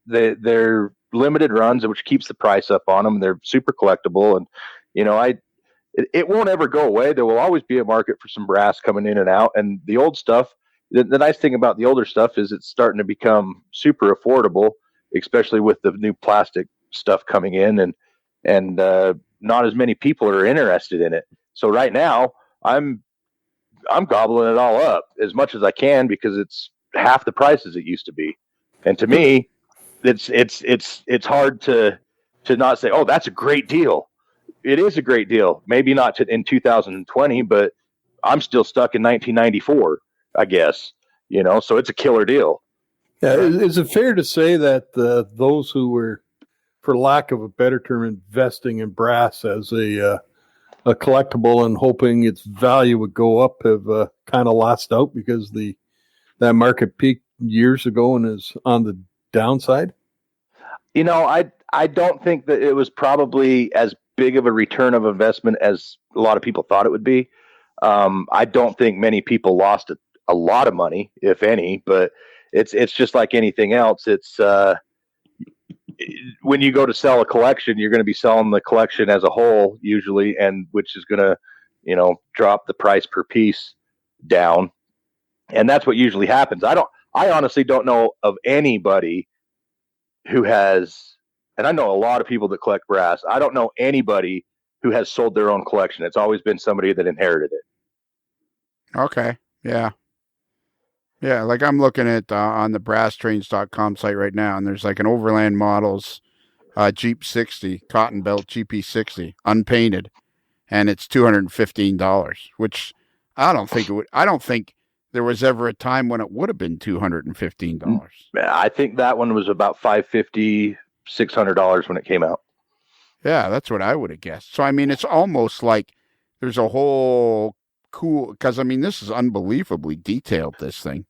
they're limited runs, which keeps the price up on them. They're super collectible, and it won't ever go away. There will always be a market for some brass coming in and out. And the old stuff, the nice thing about the older stuff is it's starting to become super affordable, especially with the new plastic stuff coming in, and not as many people are interested in it. So right now, I'm gobbling it all up as much as I can because it's half the price as it used to be. And to me, it's hard to not say, oh, that's a great deal. It is a great deal. Maybe not in 2020, but I'm still stuck in 1994, I guess. So it's a killer deal. Yeah, is it fair to say that those who were, for lack of a better term, investing in brass as a collectible and hoping its value would go up have kind of lost out because that market peaked years ago and is on the downside? I don't think that it was probably as big of a return of investment as a lot of people thought it would be. I don't think many people lost a lot of money, if any, but it's just like anything else. It's when you go to sell a collection, you're going to be selling the collection as a whole usually, and which is going to, drop the price per piece down. And that's what usually happens. I honestly don't know of anybody who has, and I know a lot of people that collect brass. I don't know anybody who has sold their own collection. It's always been somebody that inherited it. Okay. Yeah. Yeah. Like I'm looking at on the brasstrains.com site right now, and there's like an Overland Models Jeep 60, cotton belt GP60, unpainted, and it's $215, which I don't think there was ever a time when it would have been $215. I think that one was about $550, $600 when it came out. Yeah, that's what I would have guessed. So, it's almost like there's a whole cool, because, this is unbelievably detailed, this thing.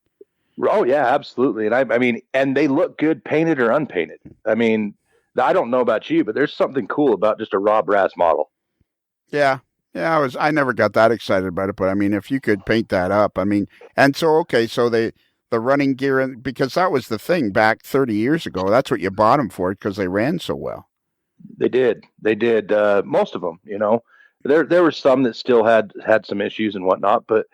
Oh, yeah, absolutely. And and they look good painted or unpainted. I don't know about you, but there's something cool about just a raw brass model. Yeah. Yeah, I never got that excited about it, but if you could paint that up, and so, okay, so the running gear, because that was the thing back 30 years ago, that's what you bought them for, because they ran so well. They did. Most of them, there were some that still had some issues and whatnot, but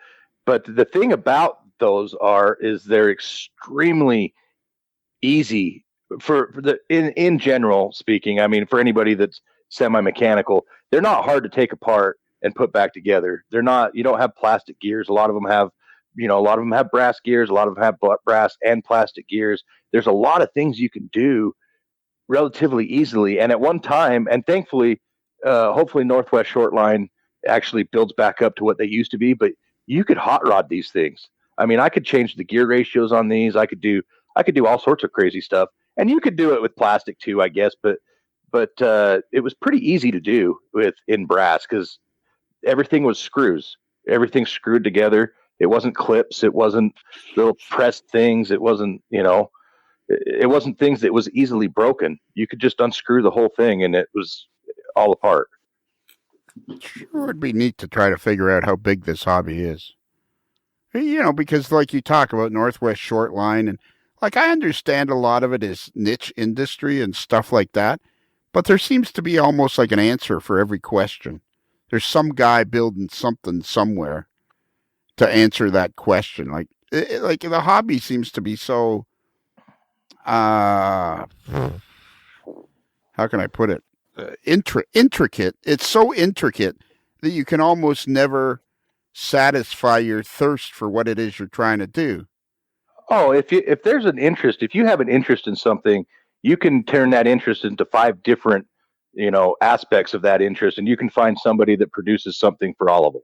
the thing about those is they're extremely easy in general speaking. For anybody that's semi-mechanical, they're not hard to take apart and put back together. They're not, you don't have plastic gears. A lot of them have, brass gears. A lot of them have brass and plastic gears. There's a lot of things you can do relatively easily. And at one time, and thankfully, hopefully Northwest Shortline actually builds back up to what they used to be, but you could hot rod these things. I could change the gear ratios on these. I could do all sorts of crazy stuff, and you could do it with plastic too, I guess, but it was pretty easy to do in brass because everything was screws. everything screwed together. It wasn't clips. It wasn't little pressed things. It wasn't, it wasn't things that was easily broken. You could just unscrew the whole thing and it was all apart. Sure would be neat to try to figure out how big this hobby is. Because like you talk about Northwest Short Line, and like I understand a lot of it is niche industry and stuff like that, but there seems to be almost like an answer for every question. There's some guy building something somewhere to answer that question. Like the hobby seems to be so, how can I put it? Intricate. It's so intricate that you can almost never satisfy your thirst for what it is you're trying to do. Oh, if there's an interest, if you have an interest in something, you can turn that interest into 5 different, aspects of that interest, and you can find somebody that produces something for all of them.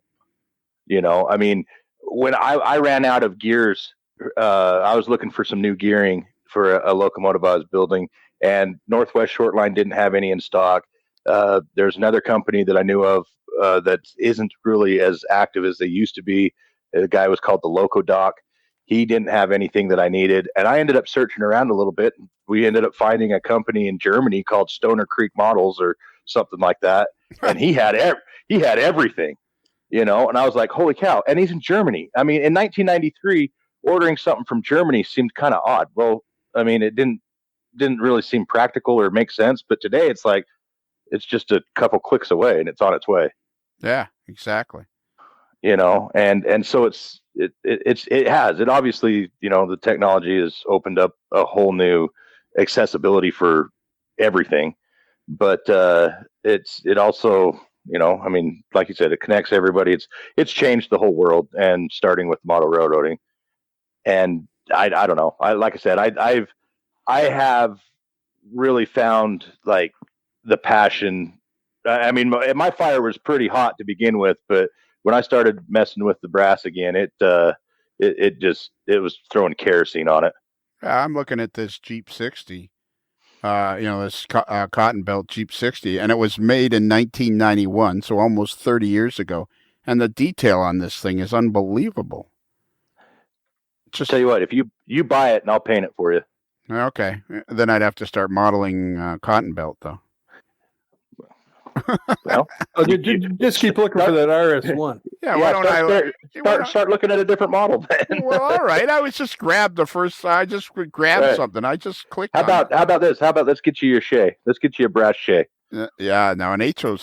I mean, when I ran out of gears, I was looking for some new gearing for a locomotive I was building, and Northwest Short Line didn't have any in stock. There's another company that I knew of that isn't really as active as they used to be. The guy was called the Loco Doc. He didn't have anything that I needed, and I ended up searching around a little bit. We ended up finding a company in Germany called Stoner Creek Models or something like that, and he had everything, And I was like, holy cow! And he's in Germany. I mean, in 1993, ordering something from Germany seemed kind of odd. Well, I mean, it didn't really seem practical or make sense. But today, it's like it's just a couple clicks away, and it's on its way. Yeah, exactly. And so it obviously, the technology has opened up a whole new accessibility for everything, but it also, I mean, like you said, it connects everybody. It's changed the whole world, and starting with model railroading. And I don't know. Like I said, I have really found like the passion. I mean, my fire was pretty hot to begin with, but when I started messing with the brass again, it was throwing kerosene on it. I'm looking at this Jeep 60, this cotton belt Jeep 60, and it was made in 1991, so almost 30 years ago. And the detail on this thing is unbelievable. Just tell you what, if you buy it and I'll paint it for you. Okay, then I'd have to start modeling cotton belt though. Well, just keep looking for that RS1. Yeah, why don't start looking at a different model then? Well, all right. I was just grabbed the first. I just grabbed something. I just clicked. How about this? How about let's get you your Shay? Let's get you a brass Shay. Yeah. Now an O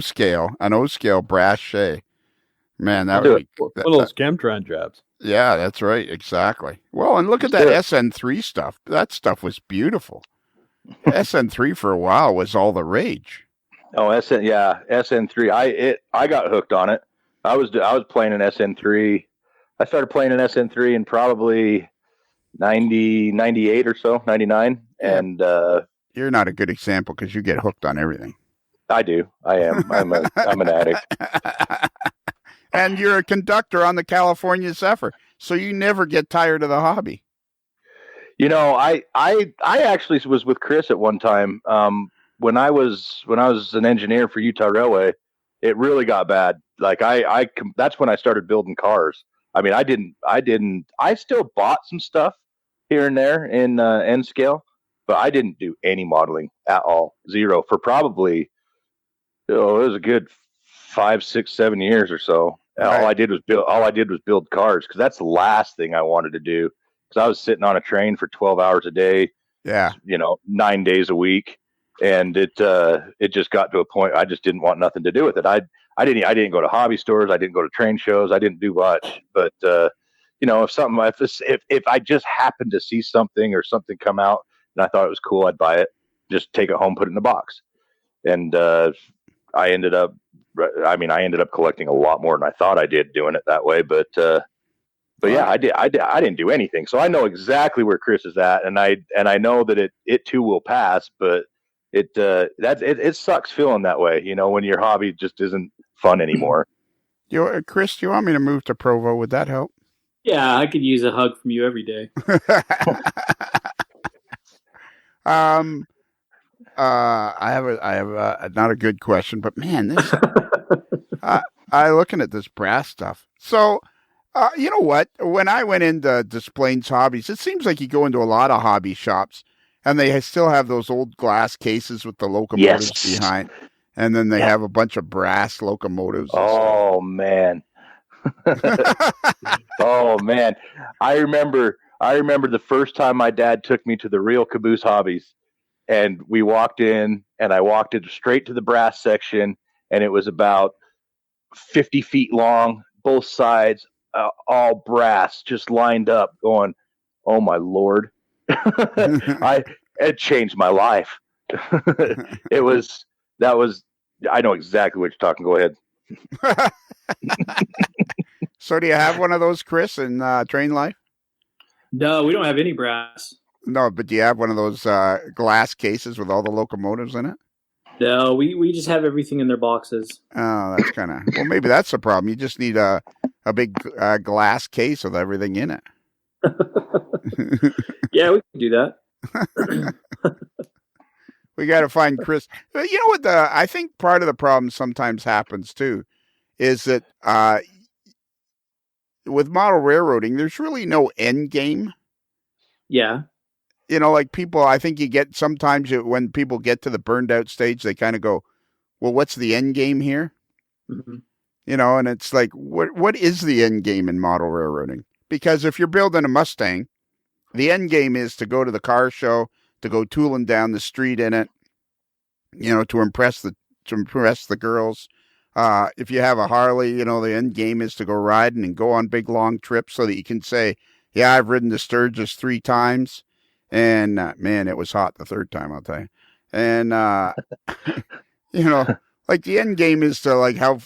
scale brass Shay. Man, that would be one of those Chemtron jobs. Yeah, that's right. Exactly. Well, and look at that SN3 stuff. That stuff was beautiful. SN3 for a while was all the rage. Oh, SN3. I got hooked on it. I was playing an SN3. I started playing an SN3 in probably 90, 98 or so, 99. Yeah. And you're not a good example because you get hooked on everything. I do. I am. I'm an addict. And you're a conductor on the California Zephyr, so you never get tired of the hobby. I actually was with Chris at one time. When I was an engineer for Utah Railway, it really got bad. Like that's when I started building cars. I mean, I still bought some stuff here and there in N scale, but I didn't do any modeling at all. Zero for probably, it was a good 5, 6, 7 years or so. Right. All I did was build cars, because that's the last thing I wanted to do. Because I was sitting on a train for 12 hours a day. Yeah. 9 days a week, and it just got to a point I just didn't want nothing to do with it. I didn't go to hobby stores. I didn't go to train shows. I didn't do much. But if I just happened to see something or something come out and I thought it was cool, I'd buy it, just take it home, put it in a box. And I ended up collecting a lot more than I thought I did doing it that way. But yeah, I didn't do anything. So I know exactly where Chris is at, and I know that it too will pass, but it sucks feeling that way, when your hobby just isn't fun anymore. Chris, do you want me to move to Provo? Would that help? Yeah, I could use a hug from you every day. I have not a good question, but man, this looking at this brass stuff. So, you know what? When I went into Displains Hobbies, it seems like you go into a lot of hobby shops, and they still have those old glass cases with the locomotives behind, and then they have a bunch of brass locomotives. Oh man. Oh man. I remember the first time my dad took me to the real Caboose Hobbies, and we walked in, and I walked in straight to the brass section, and it was about 50 feet long, both sides, all brass, just lined up, going, "Oh my Lord." It changed my life. I know exactly what you're talking. Go ahead. So do you have one of those, Chris, in Train Life? No, we don't have any brass. No, but do you have one of those glass cases with all the locomotives in it? No, we just have everything in their boxes. Oh, that's kind of... Well, maybe that's the problem. You just need a big glass case with everything in it. Yeah, we can do that. We got to find Chris. You know what? I think part of the problem sometimes happens too is that with model railroading, there's really no end game. Yeah. You know, like people, I think you get sometimes when people get to the burned out stage, they kind of go, well, what's the end game here? Mm-hmm. You know, and it's like, what is the end game in model railroading? Because if you're building a Mustang, the end game is to go to the car show, to go tooling down the street in it, you know, to impress the girls. If you have a Harley, you know, the end game is to go riding and go on big long trips so that you can say, yeah, I've ridden the Sturgis 3 times. And man, it was hot the 3rd time, I'll tell you. And, you know, like the end game is to like how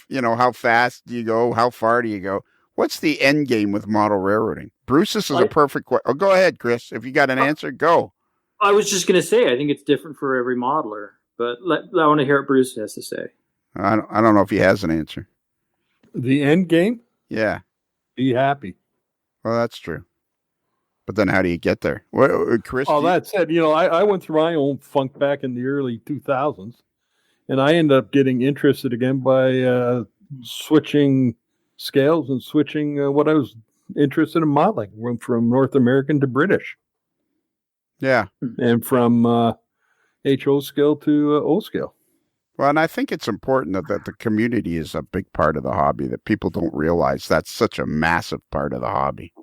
fast do you go? How far do you go? What's the end game with model railroading? Bruce, this is a perfect question. Oh, go ahead, Chris. If you got an answer, go. I was just going to say, I think it's different for every modeler, but I want to hear what Bruce has to say. I don't know if he has an answer. The end game? Yeah. Be happy. Well, that's true. But then how do you get there? What, Chris? Oh, that said, you know, I went through my own funk back in the early 2000s, and I ended up getting interested again by switching scales and switching what I was interested in modeling. Went from North American to British. Yeah. And from HO scale to O scale. Well, and I think it's important that the community is a big part of the hobby, that people don't realize that's such a massive part of the hobby.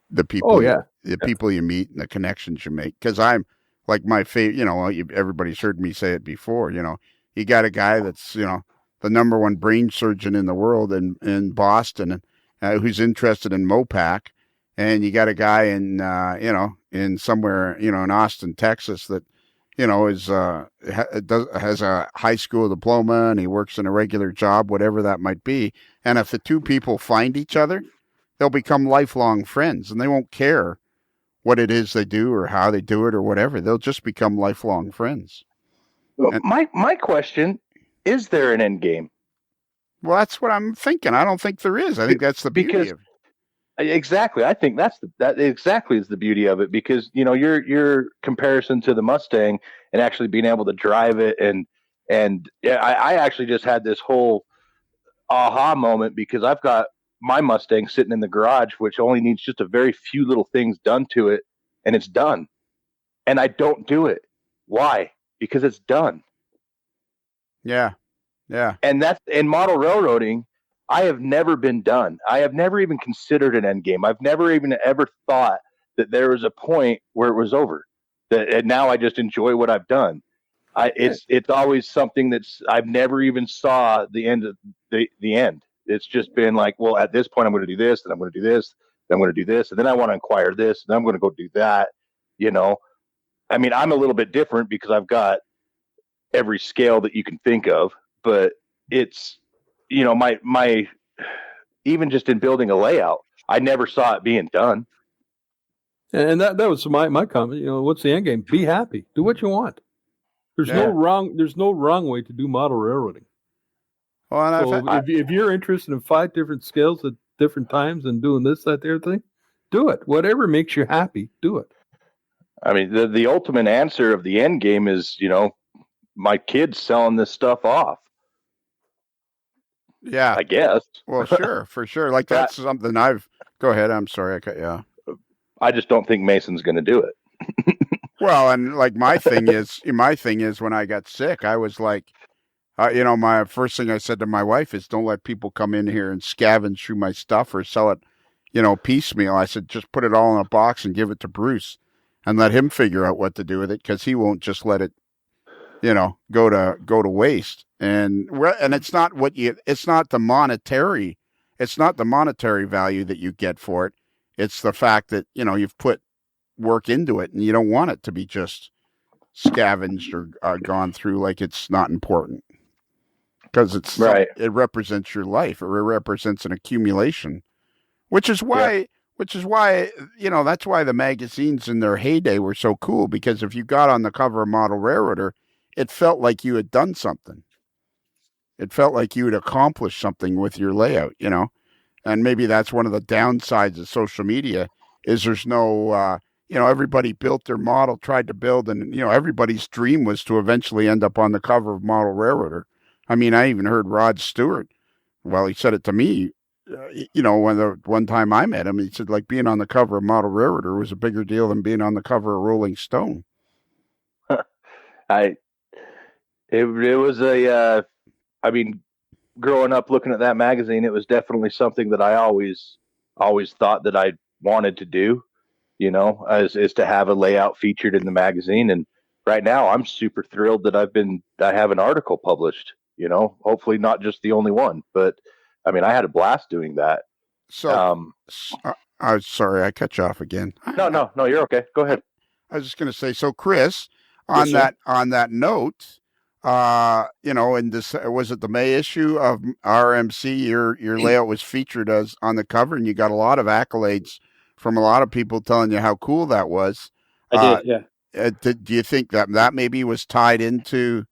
The people, people you meet and the connections you make. Because I'm like my favorite, you know, everybody's heard me say it before, you know, you got a guy that's, you know, the #1 brain surgeon in the world in Boston, who's interested in Mopac. And you got a guy in, you know, in somewhere, you know, in Austin, Texas that, you know, has a high school diploma and he works in a regular job, whatever that might be. And if the two people find each other, they'll become lifelong friends, and they won't care what it is they do or how they do it or whatever. They'll just become lifelong friends. Well, my question, is there an end game? Well, that's what I'm thinking. I don't think there is. I think that's the beauty of it. Exactly. I think that exactly is the beauty of it, because, you know, your comparison to the Mustang and actually being able to drive it. And I actually just had this whole aha moment, because I've got my Mustang sitting in the garage, which only needs just a very few little things done to it, and it's done. And I don't do it. Why? Because it's done. Yeah. Yeah. And that's in model railroading. I have never been done. I have never even considered an end game. I've never even ever thought that there was a point where it was over. And now I just enjoy what I've done. It's always something I've never even saw the end of the end. It's just been like, well, at this point I'm going to do this, and I'm going to do this, and I'm going to do this, and then I want to acquire this, and I'm going to go do that. You know, I mean, I'm a little bit different because I've got every scale that you can think of, but it's, you know, my even just in building a layout, I never saw it being done. And that was my comment. You know, what's the end game? Be happy. Do what you want. There's no wrong way to do model railroading. Well, so if you're interested in 5 different scales at different times and doing this, that, the other thing, do it. Whatever makes you happy, do it. I mean, the ultimate answer of the end game is, you know, my kids selling this stuff off. Yeah. I guess. Well, sure, for sure. Like that's something I've. Go ahead. I'm sorry. I cut you off. I just don't think Mason's going to do it. Well, and like my thing is when I got sick, I was like, my first thing I said to my wife is, don't let people come in here and scavenge through my stuff or sell it, piecemeal. I said, just put it all in a box and give it to Bruce, and let him figure out what to do with it, because he won't just let it, go to waste. And it's not the monetary value that you get for it. It's the fact that you've put work into it, and you don't want it to be just scavenged or gone through like it's not important, because it represents your life, or it represents an accumulation, which is why that's why the magazines in their heyday were so cool, because if you got on the cover of Model Railroader, it felt like you had done something. It felt like you had accomplished something with your layout, and maybe that's one of the downsides of social media is there's no everybody built their model, tried to build, and everybody's dream was to eventually end up on the cover of Model Railroader. I mean, I even heard Rod Stewart. Well, he said it to me. One time I met him, he said like being on the cover of Model Railroader was a bigger deal than being on the cover of Rolling Stone. It was growing up looking at that magazine, it was definitely something that I always thought that I wanted to do. Is to have a layout featured in the magazine. And right now I'm super thrilled that I have an article published, hopefully not just the only one, but I had a blast doing that. So, I'm sorry, I cut you off again. No, you're okay. Go ahead. I was just going to say, so Chris, on that note, in this, was it the May issue of RMC, your layout was featured as on the cover, and you got a lot of accolades from a lot of people telling you how cool that was. I did, yeah. Do you think that maybe was tied into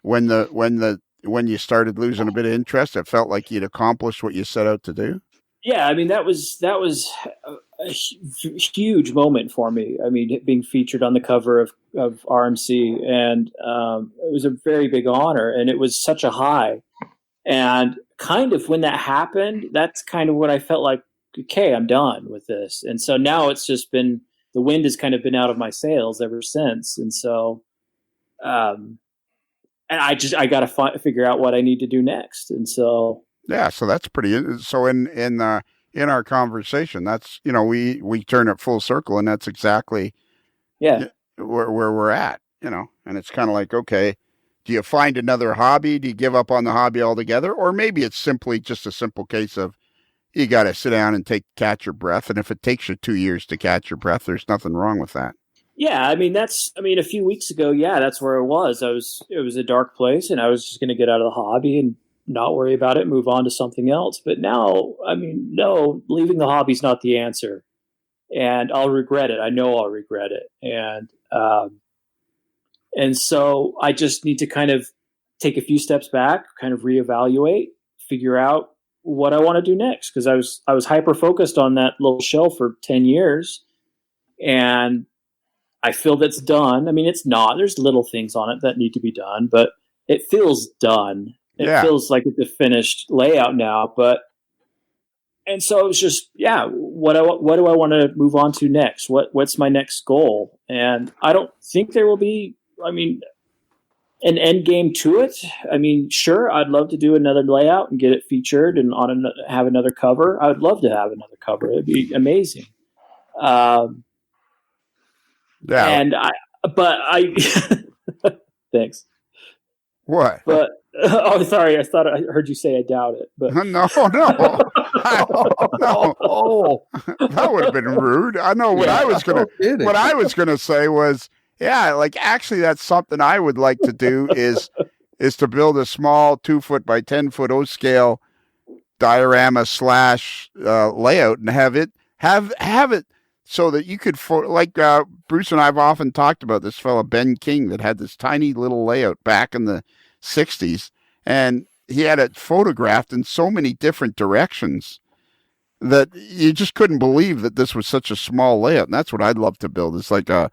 when you started losing a bit of interest? It felt like you'd accomplished what you set out to do. Yeah, that was a huge moment for me. Being featured on the cover of RMC, and it was a very big honor, and it was such a high. And kind of when that happened, that's kind of what I felt like. Okay, I'm done with this. And so now it's just been, the wind has kind of been out of my sails ever since. And so, and I got to figure out what I need to do next. And so, yeah, so that's pretty, so in our conversation, that's, we turn it full circle, and that's exactly where we're at, and it's kind of like, okay, do you find another hobby? Do you give up on the hobby altogether? Or maybe it's simply just a simple case of, you got to sit down and catch your breath. And if it takes you 2 years to catch your breath, there's nothing wrong with that. Yeah. A few weeks ago, that's where I was. It was a dark place, and I was just going to get out of the hobby and not worry about it, move on to something else. But now, no, leaving the hobby's not the answer, and I'll regret it. I know I'll regret it. And so I just need to kind of take a few steps back, kind of reevaluate, figure out what I want to do next, because I was hyper focused on that little shell for 10 years, and I feel that's done. It's not. There's little things on it that need to be done, but it feels done. It feels like it's a finished layout now. And so it's just, what do I want to move on to next? What's my next goal? And I don't think there will be, an end game to it. Sure, I'd love to do another layout and get it featured and have another cover. I would love to have another cover. It'd be amazing. And I thanks. What? But sorry. I thought I heard you say I doubt it. But no. No. That would have been rude. I know what I was gonna say was, actually, that's something I would like to do is to build a small 2-foot by 10-foot O-scale diorama / layout, and have it so that you could, Bruce and I have often talked about this fellow Ben King that had this tiny little layout back in the 60s, and he had it photographed in so many different directions that you just couldn't believe that this was such a small layout. And that's what I'd love to build. It's like a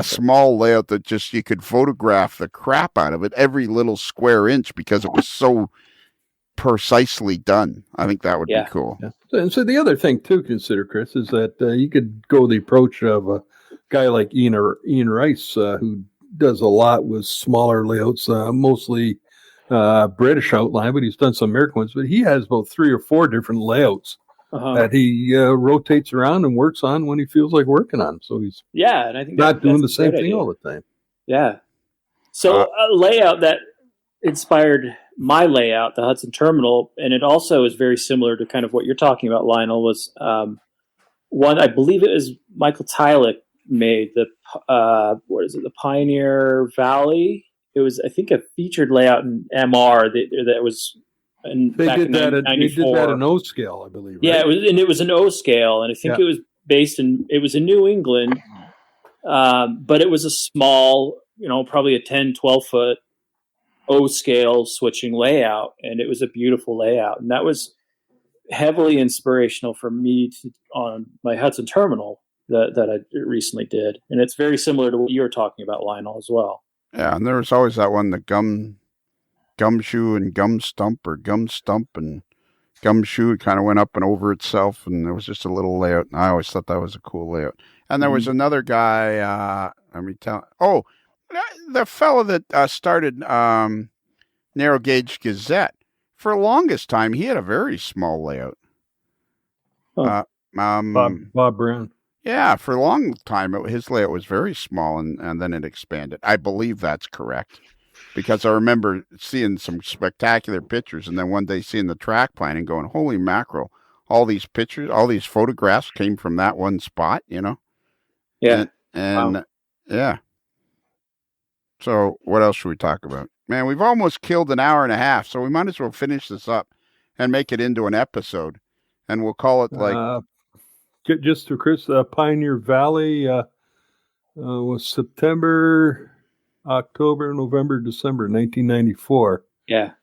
small layout that just, you could photograph the crap out of it, every little square inch, because it was so precisely done. I think that would be cool. Yeah. And so the other thing to consider, Chris, is that you could go the approach of a guy like Ian Rice, who does a lot with smaller layouts, mostly British outline, but he's done some American ones. But he has about 3 or 4 different layouts that he rotates around and works on when he feels like working on. So he's and I think not doing the same thing all the time. Yeah. So a layout that inspired my layout, the Hudson Terminal, and it also is very similar to kind of what you're talking about, Lionel, was one, I believe it was Michael Tylick made, the Pioneer Valley. It was, I think, a featured layout in MR that was They did that in O scale, I believe. Right? Yeah, it was an O scale, and I think it was it was in New England, but it was a small, probably a 10, 12 foot O scale switching layout, and it was a beautiful layout, and that was heavily inspirational for me on my Hudson Terminal that I recently did, and it's very similar to what you were talking about, Lionel, as well. Yeah, and there was always that one, the gumshoe and gum stump, or gum stump and gumshoe. It kind of went up and over itself, and there was just a little layout, and I always thought that was a cool layout. And there was another guy, the fellow that started Narrow Gauge Gazette. For the longest time, he had a very small layout. Bob Brown. Yeah, for a long time, his layout was very small, and then it expanded. I believe that's correct, because I remember seeing some spectacular pictures, and then one day seeing the track plan and going, holy mackerel, all these pictures, all these photographs came from that one spot, Yeah. Yeah. So what else should we talk about? Man, we've almost killed an hour and a half, so we might as well finish this up and make it into an episode, and we'll call it like... just to Chris, Pioneer Valley was September, October, November, December 1994. Yeah.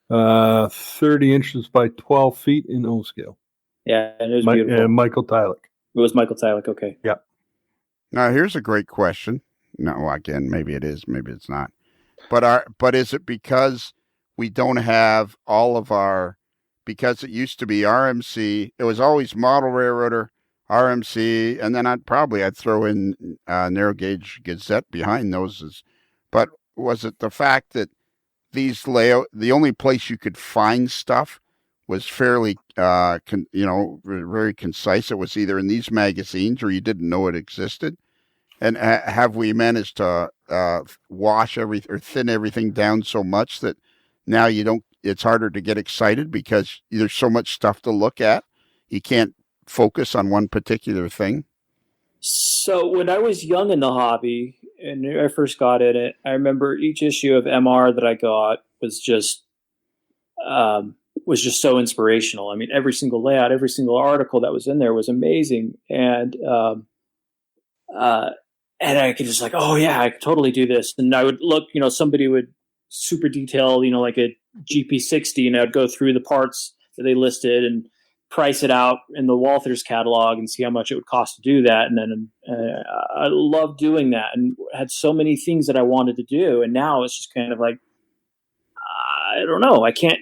30 inches by 12 feet in O scale. Yeah, and it was beautiful. And Michael Tylick. It was Michael Tylick, okay. Yeah. Now, here's a great question. No, again, maybe it is, maybe it's not. But is it because we don't have all of our... Because it used to be RMC, it was always Model Railroader, RMC, and then I'd throw in Narrow Gauge Gazette behind those. But was it the fact that the only place you could find stuff was fairly, very concise? It was either in these magazines or you didn't know it existed. And have we managed to wash everything or thin everything down so much that now it's harder to get excited because there's so much stuff to look at? You can't focus on one particular thing? So when I was young in the hobby and I first got in it, I remember each issue of MR that I got was just so inspirational. I mean, every single layout, every single article that was in there was amazing. And I could just like, oh yeah, I could totally do this. And I would look, somebody would super detail, like a GP60, and I'd go through the parts that they listed and price it out in the Walthers catalog and see how much it would cost to do that. And then I loved doing that and had so many things that I wanted to do. And now it's just kind of like, I don't know. I can't,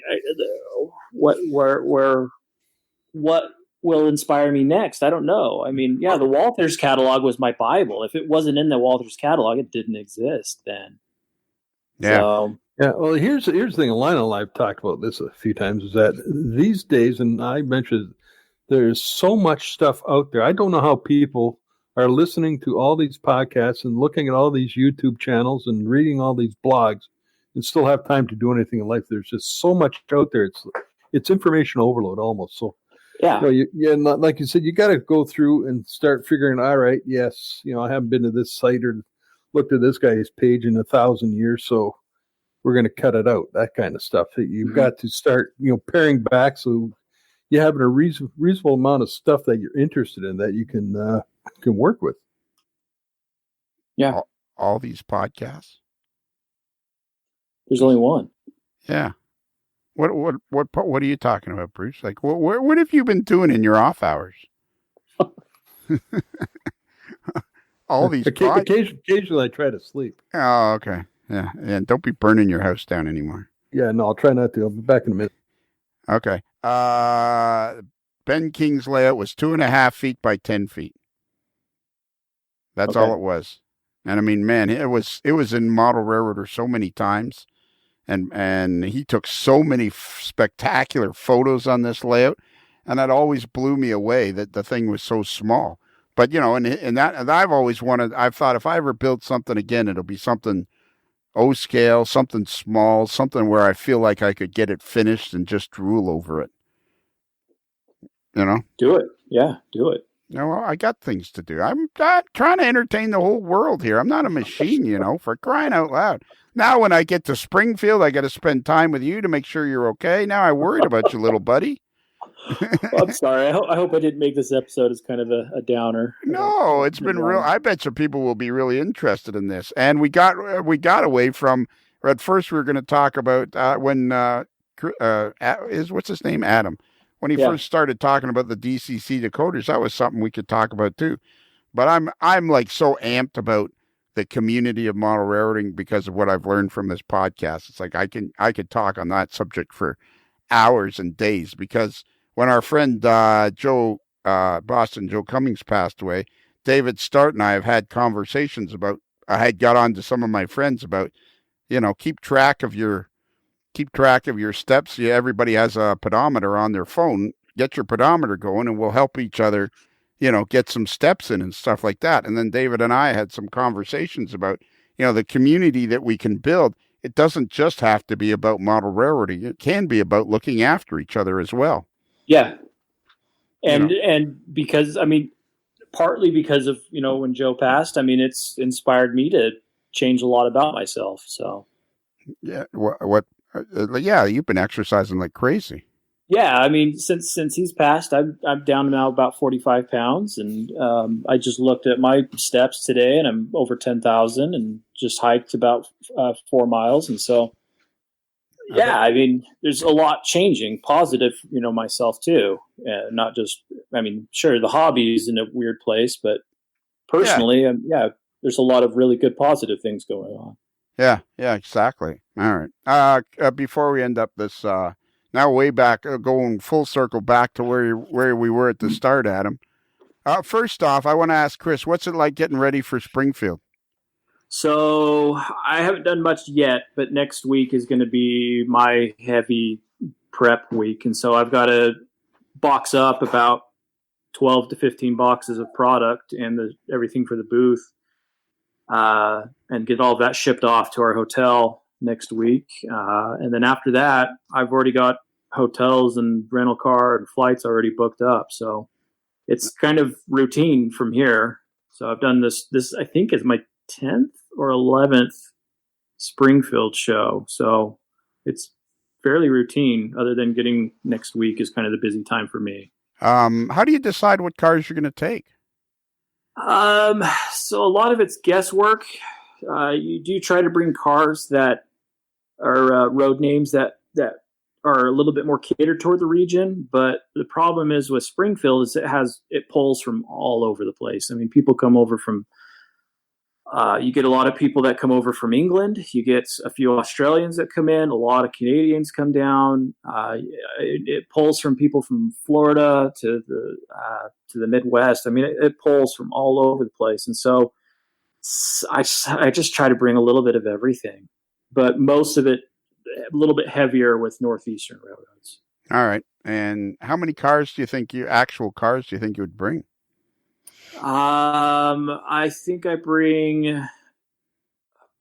what will inspire me next? I don't know. I mean, yeah, the Walthers catalog was my Bible. If it wasn't in the Walthers catalog, it didn't exist then. Yeah. So, yeah, well, here's the thing. Lionel and I have talked about this a few times, is that these days, and I mentioned, there's so much stuff out there. I don't know how people are listening to all these podcasts and looking at all these YouTube channels and reading all these blogs and still have time to do anything in life. There's just so much out there. It's information overload almost. So, yeah, like you said, you got to go through and start figuring, all right, yes, I haven't been to this site or looked at this guy's page in 1,000 years, so we're going to cut it out, that kind of stuff. You've got to start, paring back so you have a reasonable amount of stuff that you're interested in that you can work with. Yeah. All these podcasts? There's only one. Yeah. What are you talking about, Bruce? Like, what have you been doing in your off hours? All these occasionally I try to sleep. Oh, okay. Yeah, and don't be burning your house down anymore. Yeah, no, I'll try not to. I'll be back in a minute. Okay. Ben King's layout was 2.5 feet by 10 feet. That's all it was. And I mean, man, it was in Model Railroader so many times, and he took so many spectacular photos on this layout, and that always blew me away that the thing was so small. But and I've always wanted. I've thought if I ever build something again, it'll be something O scale, something small, something where I feel like I could get it finished and just drool over it. Do it. Yeah, do it. Well, I got things to do. I'm trying to entertain the whole world here. I'm not a machine, for crying out loud. Now, when I get to Springfield, I got to spend time with you to make sure you're okay. Now I worried about you, little buddy. Well, I'm sorry. I hope I didn't make this episode as kind of a downer. No, it's been real. I bet some people will be really interested in this. And we got away from. At first, we were going to talk about what's his name, Adam. When he first started talking about the DCC decoders, that was something we could talk about too. But I'm like so amped about the community of model railroading because of what I've learned from this podcast. It's like I could talk on that subject for hours and days, because when our friend Boston Joe Cummings passed away, David Start and I have had conversations about. I had got on to some of my friends about, keep track of your steps. Yeah, everybody has a pedometer on their phone. Get your pedometer going, and we'll help each other, get some steps in and stuff like that. And then David and I had some conversations about, the community that we can build. It doesn't just have to be about model railroading. It can be about looking after each other as well. Yeah. And because, partly because of, when Joe passed, it's inspired me to change a lot about myself. So. Yeah. Yeah, you've been exercising like crazy. Yeah, since he's passed, I'm down now about 45 pounds, and I just looked at my steps today, and I'm over 10,000, and just hiked about 4 miles, and so yeah, there's a lot changing, positive, myself too, not just, sure, the hobby is in a weird place, but personally, there's a lot of really good positive things going on. Yeah, exactly. All right. Before we end up this, now way back, going full circle back to where we were at the start, Adam. First off, I want to ask Chris, what's it like getting ready for Springfield? So I haven't done much yet, but next week is going to be my heavy prep week. And so I've got to box up about 12 to 15 boxes of product and everything for the booth. And get all of that shipped off to our hotel next week. And then after that, I've already got hotels and rental car and flights already booked up. So it's kind of routine from here. So I've done this I think is my 10th or 11th Springfield show. So it's fairly routine, other than getting next week is kind of the busy time for me. How do you decide what cars you're going to take? So a lot of it's guesswork. You do try to bring cars that are road names that are a little bit more catered toward the region. But the problem is with Springfield is it pulls from all over the place. People come over from, you get a lot of people that come over from England. You get a few Australians that come in. A lot of Canadians come down. It pulls from people from Florida to the Midwest. It pulls from all over the place. And so I just try to bring a little bit of everything, but most of it a little bit heavier with Northeastern railroads. All right. And how many actual cars do you think you would bring? I think I bring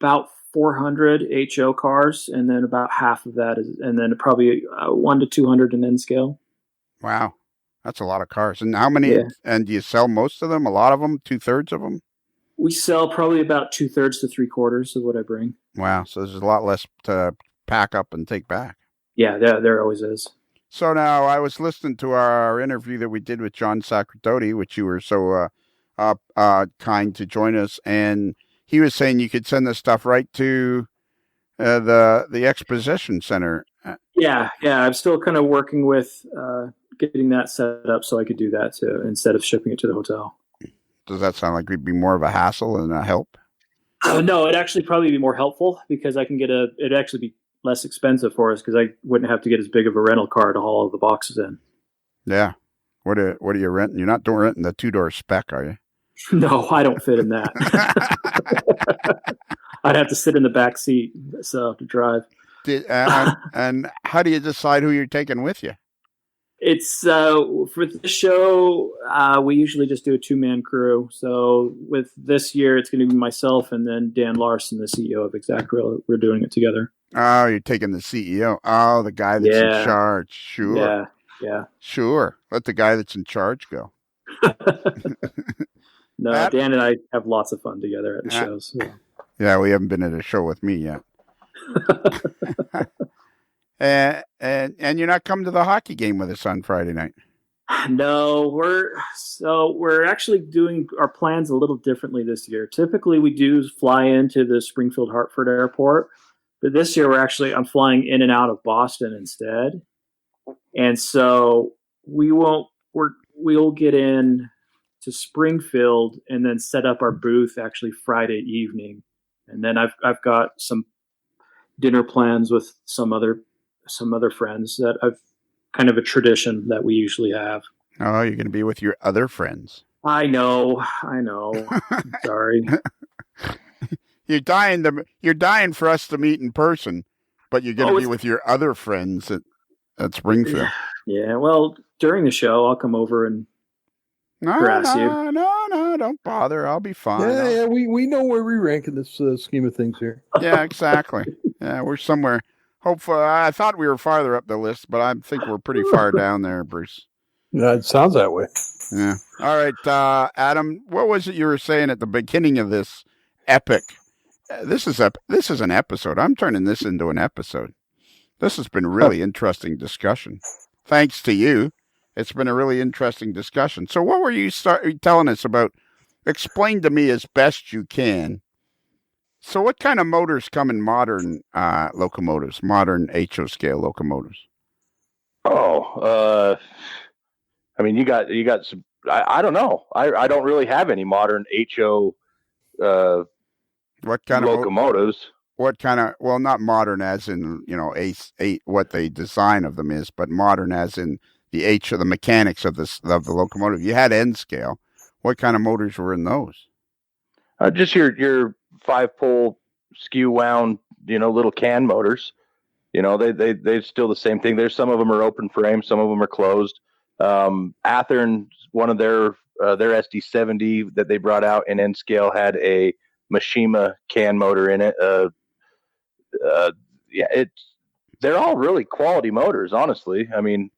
about 400 HO cars, and then about half of that and then probably 1 to 200 in N scale. Wow. That's a lot of cars. And how many, and do you sell most of them? A lot of them? 2/3 of them? We sell probably about 2/3 to 3/4 of what I bring. Wow. So there's a lot less to pack up and take back. Yeah, there always is. So now I was listening to our interview that we did with John Sacradotti, which you were so kind to join us, and he was saying you could send this stuff right to the exposition center. Yeah. I'm still kind of working with getting that set up so I could do that too, instead of shipping it to the hotel. Does that sound like it'd be more of a hassle than a help? No, it'd actually probably be more helpful, because I can it'd actually be less expensive for us because I wouldn't have to get as big of a rental car to haul all the boxes in. Yeah. What are you renting? You're not renting the 2-door spec, are you? No, I don't fit in that. I'd have to sit in the back seat to drive. And how do you decide who you're taking with you? It's for this show, we usually just do a 2-man crew. So with this year, it's going to be myself and then Dan Larson, the CEO of Exact Grill. We're doing it together. Oh, you're taking the CEO. Oh, the guy that's in charge. Sure. Yeah. Sure. Let the guy that's in charge go. No, Dan and I have lots of fun together at the shows. So. Yeah, we haven't been at a show with me yet. And you're not coming to the hockey game with us on Friday night. No, we're actually doing our plans a little differently this year. Typically, we do fly into the Springfield Hartford Airport, but this year I'm flying in and out of Boston instead, and so we'll get in to Springfield and then set up our booth actually Friday evening, and then I've got some dinner plans with some other friends that I've kind of a tradition that we usually have. Oh, you're going to be with your other friends. I know. Sorry. You're dying for us to meet in person, but you're going to be with your other friends at Springfield. Yeah. Well, during the show, I'll come over and harass you. No, don't bother. I'll be fine. Yeah, we know where we rank in this scheme of things here. Yeah, exactly. Yeah, we're somewhere. Hopefully, I thought we were farther up the list, but I think we're pretty far down there, Bruce. Yeah, it sounds that way. Yeah. All right, Adam, what was it you were saying at the beginning of this epic? This is an episode. I'm turning this into an episode. This has been a really interesting discussion. Thanks to you. It's been a really interesting discussion. So what were you telling us about? Explain to me as best you can. So what kind of motors come in modern locomotives, modern HO scale locomotives? Oh, I mean, you got some, I don't know. I don't really have any modern HO what kind locomotives. What kind of, well, not modern as in, what the design of them is, but modern as in the the mechanics of the locomotive. You had N scale. What kind of motors were in those? Just your 5-pole skew wound, little can motors. They're still the same thing. There's some of them are open frame, some of them are closed. Athearn, one of their SD70 that they brought out in N scale had a Mishima can motor in it. They're all really quality motors, honestly. I mean,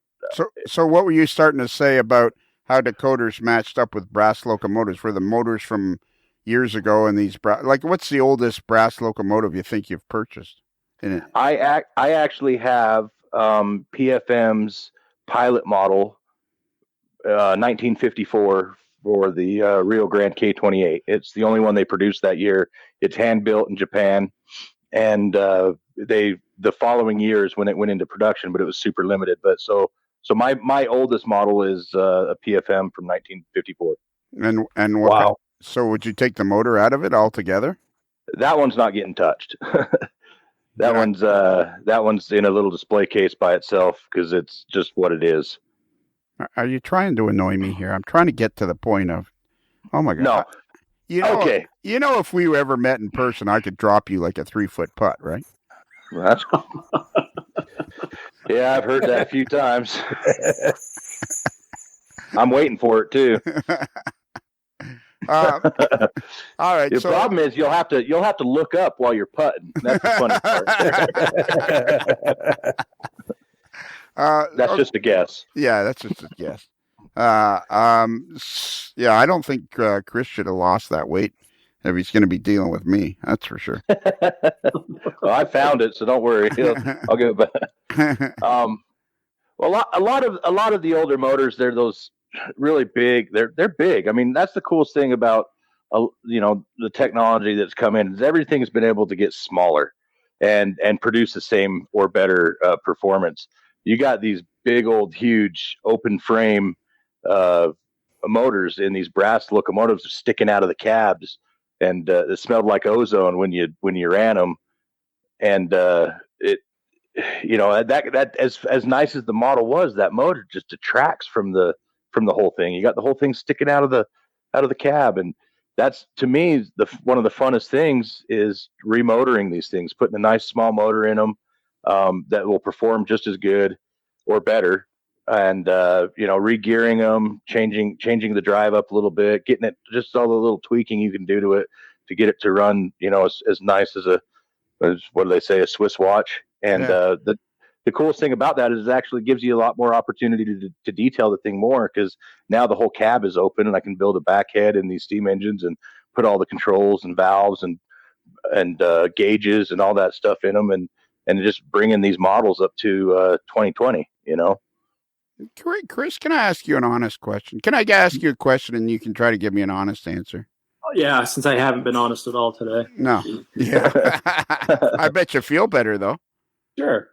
so what were you starting to say about how decoders matched up with brass locomotives? Were the motors from years ago and these what's the oldest brass locomotive you think you've purchased in it? I actually have PFM's pilot model 1954 for the Rio Grande K28. It's the only one they produced that year. It's hand built in Japan, and the following years when it went into production, but it was super limited. But so my oldest model is a PFM from 1954. And what? Wow. So would you take the motor out of it altogether? That one's not getting touched. That one's in a little display case by itself because it's just what it is. Are you trying to annoy me here? I'm trying to get to the point of, oh my God. No. Okay. If we ever met in person, I could drop you like a 3-foot putt, right? Well, that's cool. Yeah, I've heard that a few times. I'm waiting for it too. All right. The problem is you'll have to look up while you're putting. That's the funny part. That's just a guess. Yeah, that's just a guess. Yeah, I don't think Chris should have lost that weight if he's going to be dealing with me. That's for sure. Well, I found it, so don't worry. I'll give it back. Well, a lot of the older motors, they're those really big. They're big. I mean, that's the coolest thing about the technology that's come in is everything's been able to get smaller and produce the same or better performance. You got these big old huge open frame motors in these brass locomotives sticking out of the cabs, and it smelled like ozone when you ran them, and that as nice as the model was, that motor just detracts from the whole thing. You got the whole thing sticking out of the cab, and that's, to me, one of the funnest things is remotoring these things, putting a nice small motor in them that will perform just as good or better, and regearing them, changing the drive up a little bit, getting it, just all the little tweaking you can do to it to get it to run, as nice as what do they say, a Swiss watch. And the coolest thing about that is it actually gives you a lot more opportunity to detail the thing more, because now the whole cab is open and I can build a back head in these steam engines and put all the controls and valves and gauges and all that stuff in them, and just bringing these models up to 2020. Chris, can I ask you an honest question? Can I ask you a question and you can try to give me an honest answer? Yeah, since I haven't been honest at all today. No. Yeah. I bet you feel better though. Sure.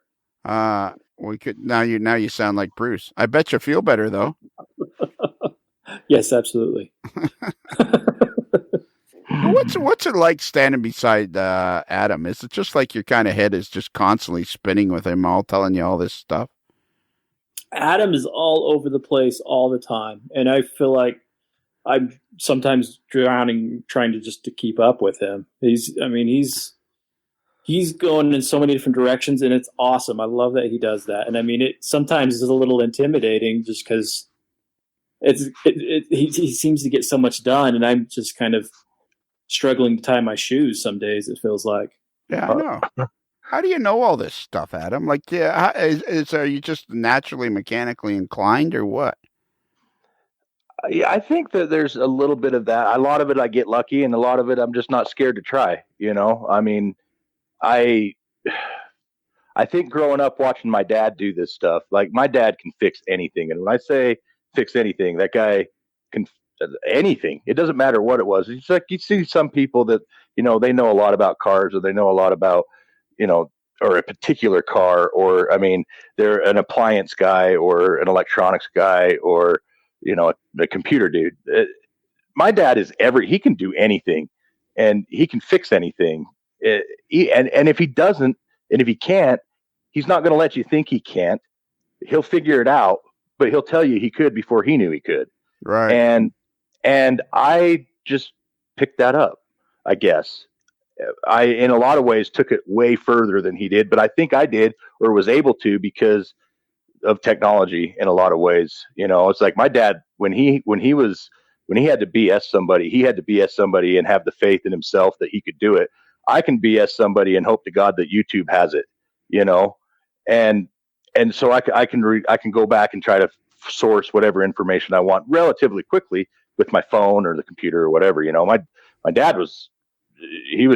We could now you sound like Bruce. I bet you feel better though. Yes, absolutely. What's it like standing beside Adam? Is it just like your kind of head is just constantly spinning with him, all telling you all this stuff? Adam is all over the place all the time, and I feel like I'm sometimes drowning trying to keep up with him. He's going in so many different directions, and it's awesome. I love that he does that. And I mean, it sometimes is a little intimidating just because he seems to get so much done, and I'm just kind of struggling to tie my shoes some days, it feels like. Yeah, I know. How do you know all this stuff, Adam? Like, yeah, are you just naturally mechanically inclined or what? Yeah, I think that there's a little bit of that. A lot of it I get lucky, and a lot of it I'm just not scared to try. I mean, I think growing up watching my dad do this stuff, like my dad can fix anything. And when I say fix anything, that guy can anything. It doesn't matter what it was. It's like you see some people that, they know a lot about cars, or they know a lot about, or a particular car, or, I mean, they're an appliance guy or an electronics guy or, a computer dude. My dad is he can do anything, and he can fix anything. And if he doesn't, and if he can't, he's not going to let you think he can't. He'll figure it out, but he'll tell you he could before he knew he could. Right. And I just picked that up, I guess. I, in a lot of ways, took it way further than he did, but I think I did, or was able to, because of technology in a lot of ways. It's like my dad, when he had to BS somebody, he had to BS somebody and have the faith in himself that he could do it. I can BS somebody and hope to God that YouTube has it, and so I can go back and try to source whatever information I want relatively quickly with my phone or the computer or whatever. My dad was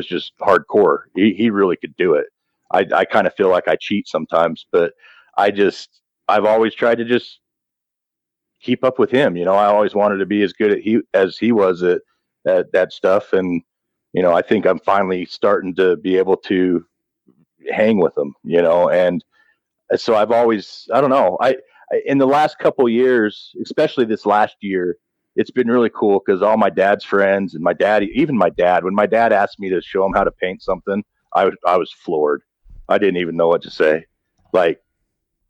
just hardcore. He really could do it. I kind of feel like I cheat sometimes, but I've always tried to just keep up with him. I always wanted to be as good as he was at that stuff. And, I think I'm finally starting to be able to hang with him, and so I've always, I don't know, I in the last couple years, especially this last year, it's been really cool because all my dad's friends and even my dad, when my dad asked me to show him how to paint something, I was floored. I didn't even know what to say. Like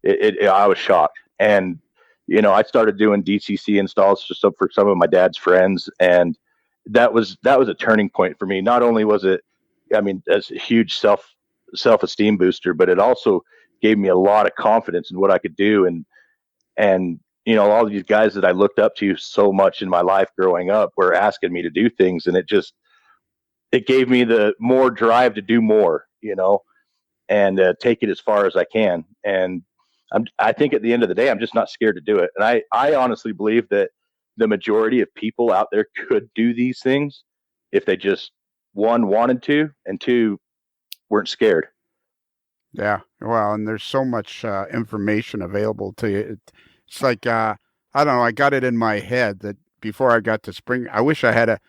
I was shocked. And, I started doing DCC installs for some of my dad's friends. And that was a turning point for me. Not only was it, I mean, as a huge self-esteem booster, but it also gave me a lot of confidence in what I could do. And, all these guys that I looked up to so much in my life growing up were asking me to do things. And it gave me the more drive to do more, and take it as far as I can. And I think at the end of the day, I'm just not scared to do it. And I honestly believe that the majority of people out there could do these things if they just, one, wanted to, and two, weren't scared. Yeah. Well, and there's so much information available to you. It's like, I don't know, I got it in my head that before I got to spring, I wish I had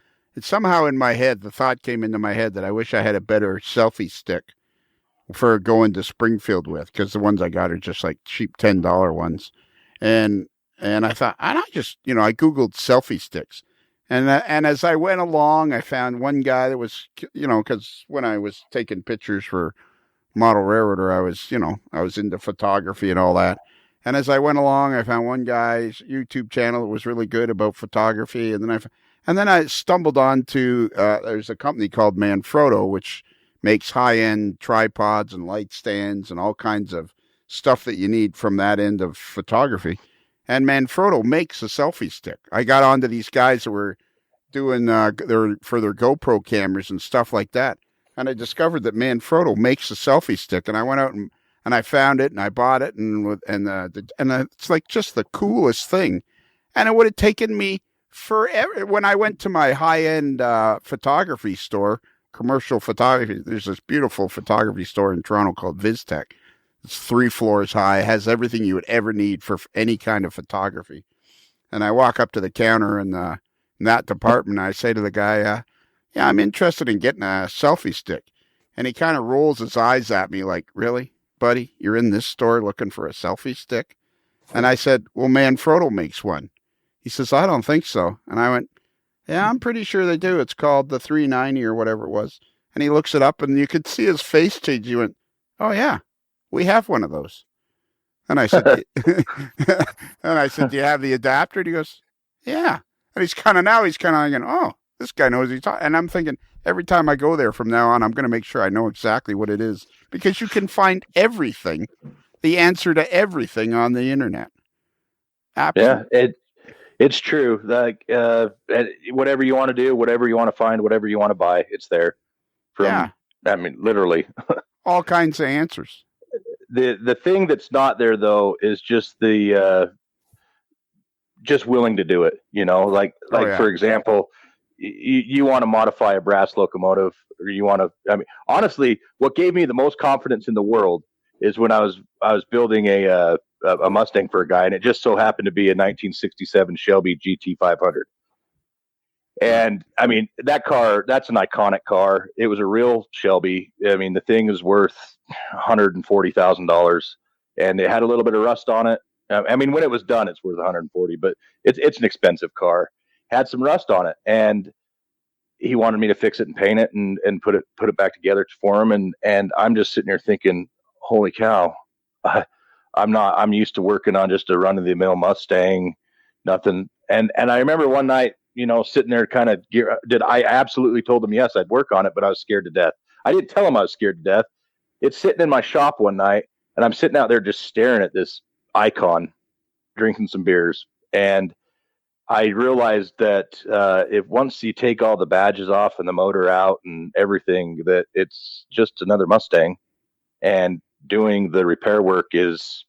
somehow in my head, the thought came into my head that I wish I had a better selfie stick for going to Springfield with, because the ones I got are just like cheap $10 ones. And I thought, I Googled selfie sticks. And as I went along, I found one guy that was, because when I was taking pictures for model railroader, I was into photography and all that. And as I went along, I found one guy's YouTube channel that was really good about photography. And then I stumbled onto, there's a company called Manfrotto, which makes high-end tripods and light stands and all kinds of stuff that you need from that end of photography. And Manfrotto makes a selfie stick. I got onto these guys that were doing for their GoPro cameras and stuff like that. And I discovered that Manfrotto makes a selfie stick. And I went out and I found it and I bought it. And it's like just the coolest thing. And it would have taken me forever. When I went to my high-end photography store, commercial photography, there's this beautiful photography store in Toronto called VizTech. It's 3 floors high, has everything you would ever need for any kind of photography. And I walk up to the counter in that department. And I say to the guy, yeah, I'm interested in getting a selfie stick. And he kind of rolls his eyes at me like, really, buddy? You're in this store looking for a selfie stick? And I said, well, Manfrotto makes one. He says, I don't think so. And I went, yeah, I'm pretty sure they do. It's called the 390 or whatever it was. And he looks it up and you could see his face change. He went, oh, yeah, we have one of those. And I said, do you have the adapter? And he goes, yeah. And he's kind of thinking, oh, this guy knows he's talking. And I'm thinking, every time I go there from now on, I'm going to make sure I know exactly what it is. Because you can find everything, the answer to everything on the internet. Absolutely. Yeah, it's true. Like whatever you want to do, whatever you want to find, whatever you want to buy, it's there. I mean, literally. All kinds of answers. The thing that's not there though is just the just willing to do it. For example, you want to modify a brass locomotive, or you want to. I mean, honestly, what gave me the most confidence in the world is when I was building a Mustang for a guy, and it just so happened to be a 1967 Shelby GT 500. And I mean, that car, that's an iconic car. It was a real Shelby. I mean, the thing is worth $140,000, and it had a little bit of rust on it. I mean, when it was done, it's worth 140, but it's an expensive car. Had some rust on it, and he wanted me to fix it and paint it and put it back together for him. And I'm just sitting there thinking, holy cow, I'm used to working on just a run of the mill Mustang, nothing. And I remember one night, sitting there I absolutely told him, yes, I'd work on it, but I was scared to death. I didn't tell him I was scared to death. It's sitting in my shop one night, and I'm sitting out there just staring at this icon, drinking some beers. And I realized that if once you take all the badges off and the motor out and everything, that it's just another Mustang, and doing the repair work is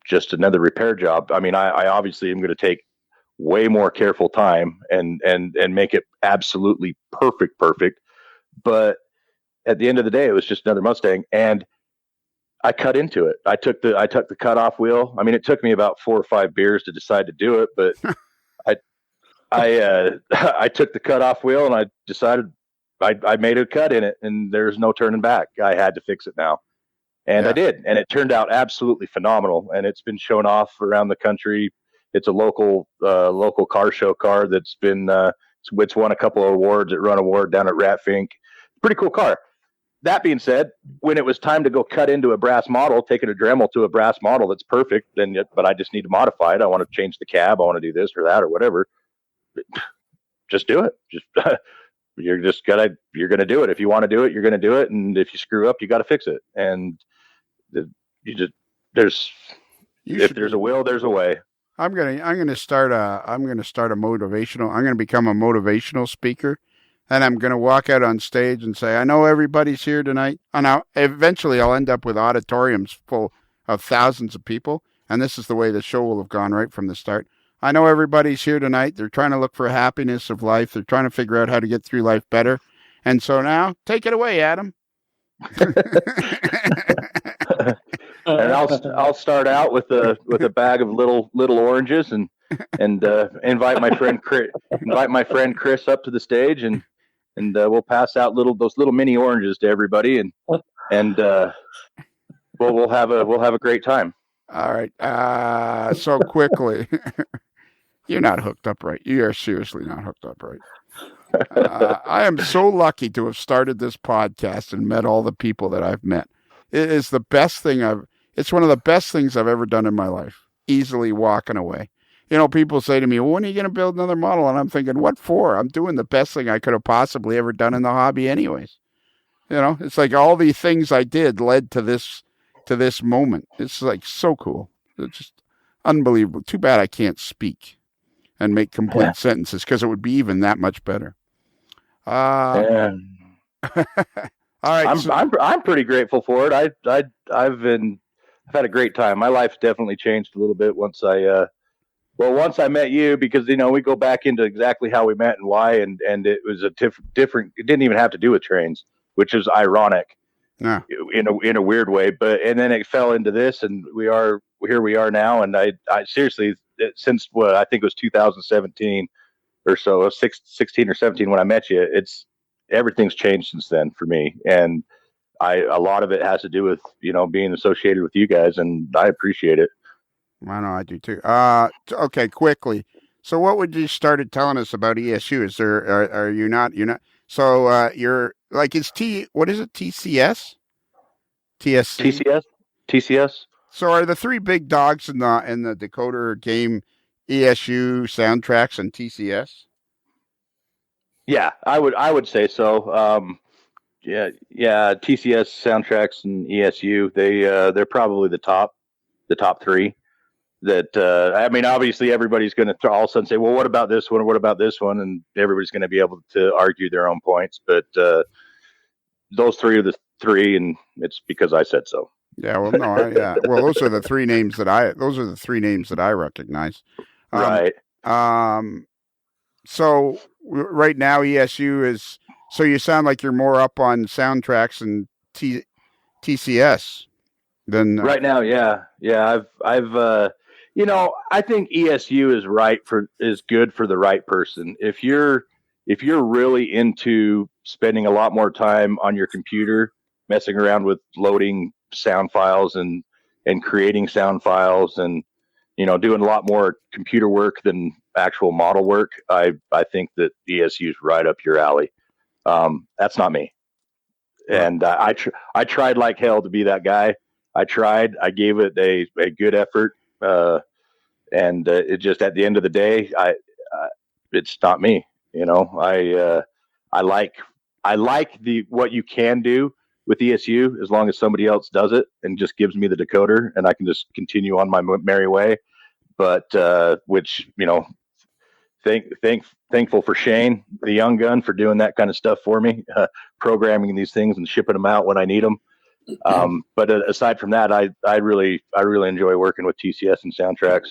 just another repair job. I mean, I obviously am going to take way more careful time and make it absolutely perfect. But at the end of the day, it was just another Mustang, and I cut into it. I took the cutoff wheel. I mean, it took me about 4 or 5 beers to decide to do it, but I took the cutoff wheel and I decided I made a cut in it, and there's no turning back. I had to fix it now. And I did, and it turned out absolutely phenomenal. And it's been shown off around the country. It's a local car show car that's been it's won a couple of awards. It run award down at Ratfink. Pretty cool car. That being said, when it was time to go cut into a brass model, taking a Dremel to a brass model that's perfect, but I just need to modify it. I want to change the cab. I want to do this or that or whatever. Just do it. You're going to do it. If you want to do it, you're going to do it. And if you screw up, you got to fix it. And if there's a will, there's a way. I'm going to start a motivational. I'm going to become a motivational speaker, and I'm going to walk out on stage and say, I know everybody's here tonight. And eventually I'll end up with auditoriums full of thousands of people. And this is the way the show will have gone right from the start. I know everybody's here tonight. They're trying to look for happiness of life. They're trying to figure out how to get through life better. And so now, take it away, Adam. And I'll start out with a bag of little oranges and invite my friend Chris up to the stage, and we'll pass out those little mini oranges to everybody, and we'll have a great time. All right. So quickly. You're not hooked up right. You are seriously not hooked up right. I am so lucky to have started this podcast and met all the people that I've met. It is the best thing it's one of the best things I've ever done in my life. Easily walking away. People say to me, well, when are you going to build another model? And I'm thinking, what for? I'm doing the best thing I could have possibly ever done in the hobby anyways. It's like all the things I did led to this moment. It's like so cool. It's just unbelievable. Too bad I can't speak and make complete sentences, because it would be even that much better. All right. I'm pretty grateful for it. I've had a great time. My life's definitely changed a little bit once I met you, because we go back into exactly how we met and why, and it was a different. It didn't even have to do with trains, which is ironic, in a weird way. And then it fell into this, and here we are now. And I seriously, since I think it was 2017 or so, 16 or 17 when I met you, everything's changed since then for me, and a lot of it has to do with being associated with you guys, and I appreciate it. I know, I do too. Okay, quickly. So, what would you started telling us about ESU? Is there are you not? You're not. So, you're like, what is it? TCS, TSC, TCS. So, are the three big dogs in the decoder game ESU, Soundtracks, and TCS? Yeah, I would say so. Yeah, TCS, Soundtracks, and ESU. They're probably the top three. That obviously everybody's going to all of a sudden say, well, what about this one, or what about this one, and everybody's going to be able to argue their own points. But those three are the three, and it's because I said so. Yeah, well, no, well, those are the three names that I recognize. Right. So right now ESU is. So you sound like you're more up on Soundtracks and TCS than right now. Yeah. I've I think ESU is good for the right person. If you're really into spending a lot more time on your computer, messing around with loading sound files and creating sound files, and doing a lot more computer work than actual model work, I think that ESU is right up your alley. That's not me, and I tried like hell to be that guy. I gave it a good effort, and it just, at the end of the day, it's not me. I like what you can do with ESU, as long as somebody else does it and just gives me the decoder, and I can just continue on my merry way. But thankful for Shane, the young gun, for doing that kind of stuff for me, programming these things and shipping them out when I need them. But aside from that, I really enjoy working with TCS and Soundtracks.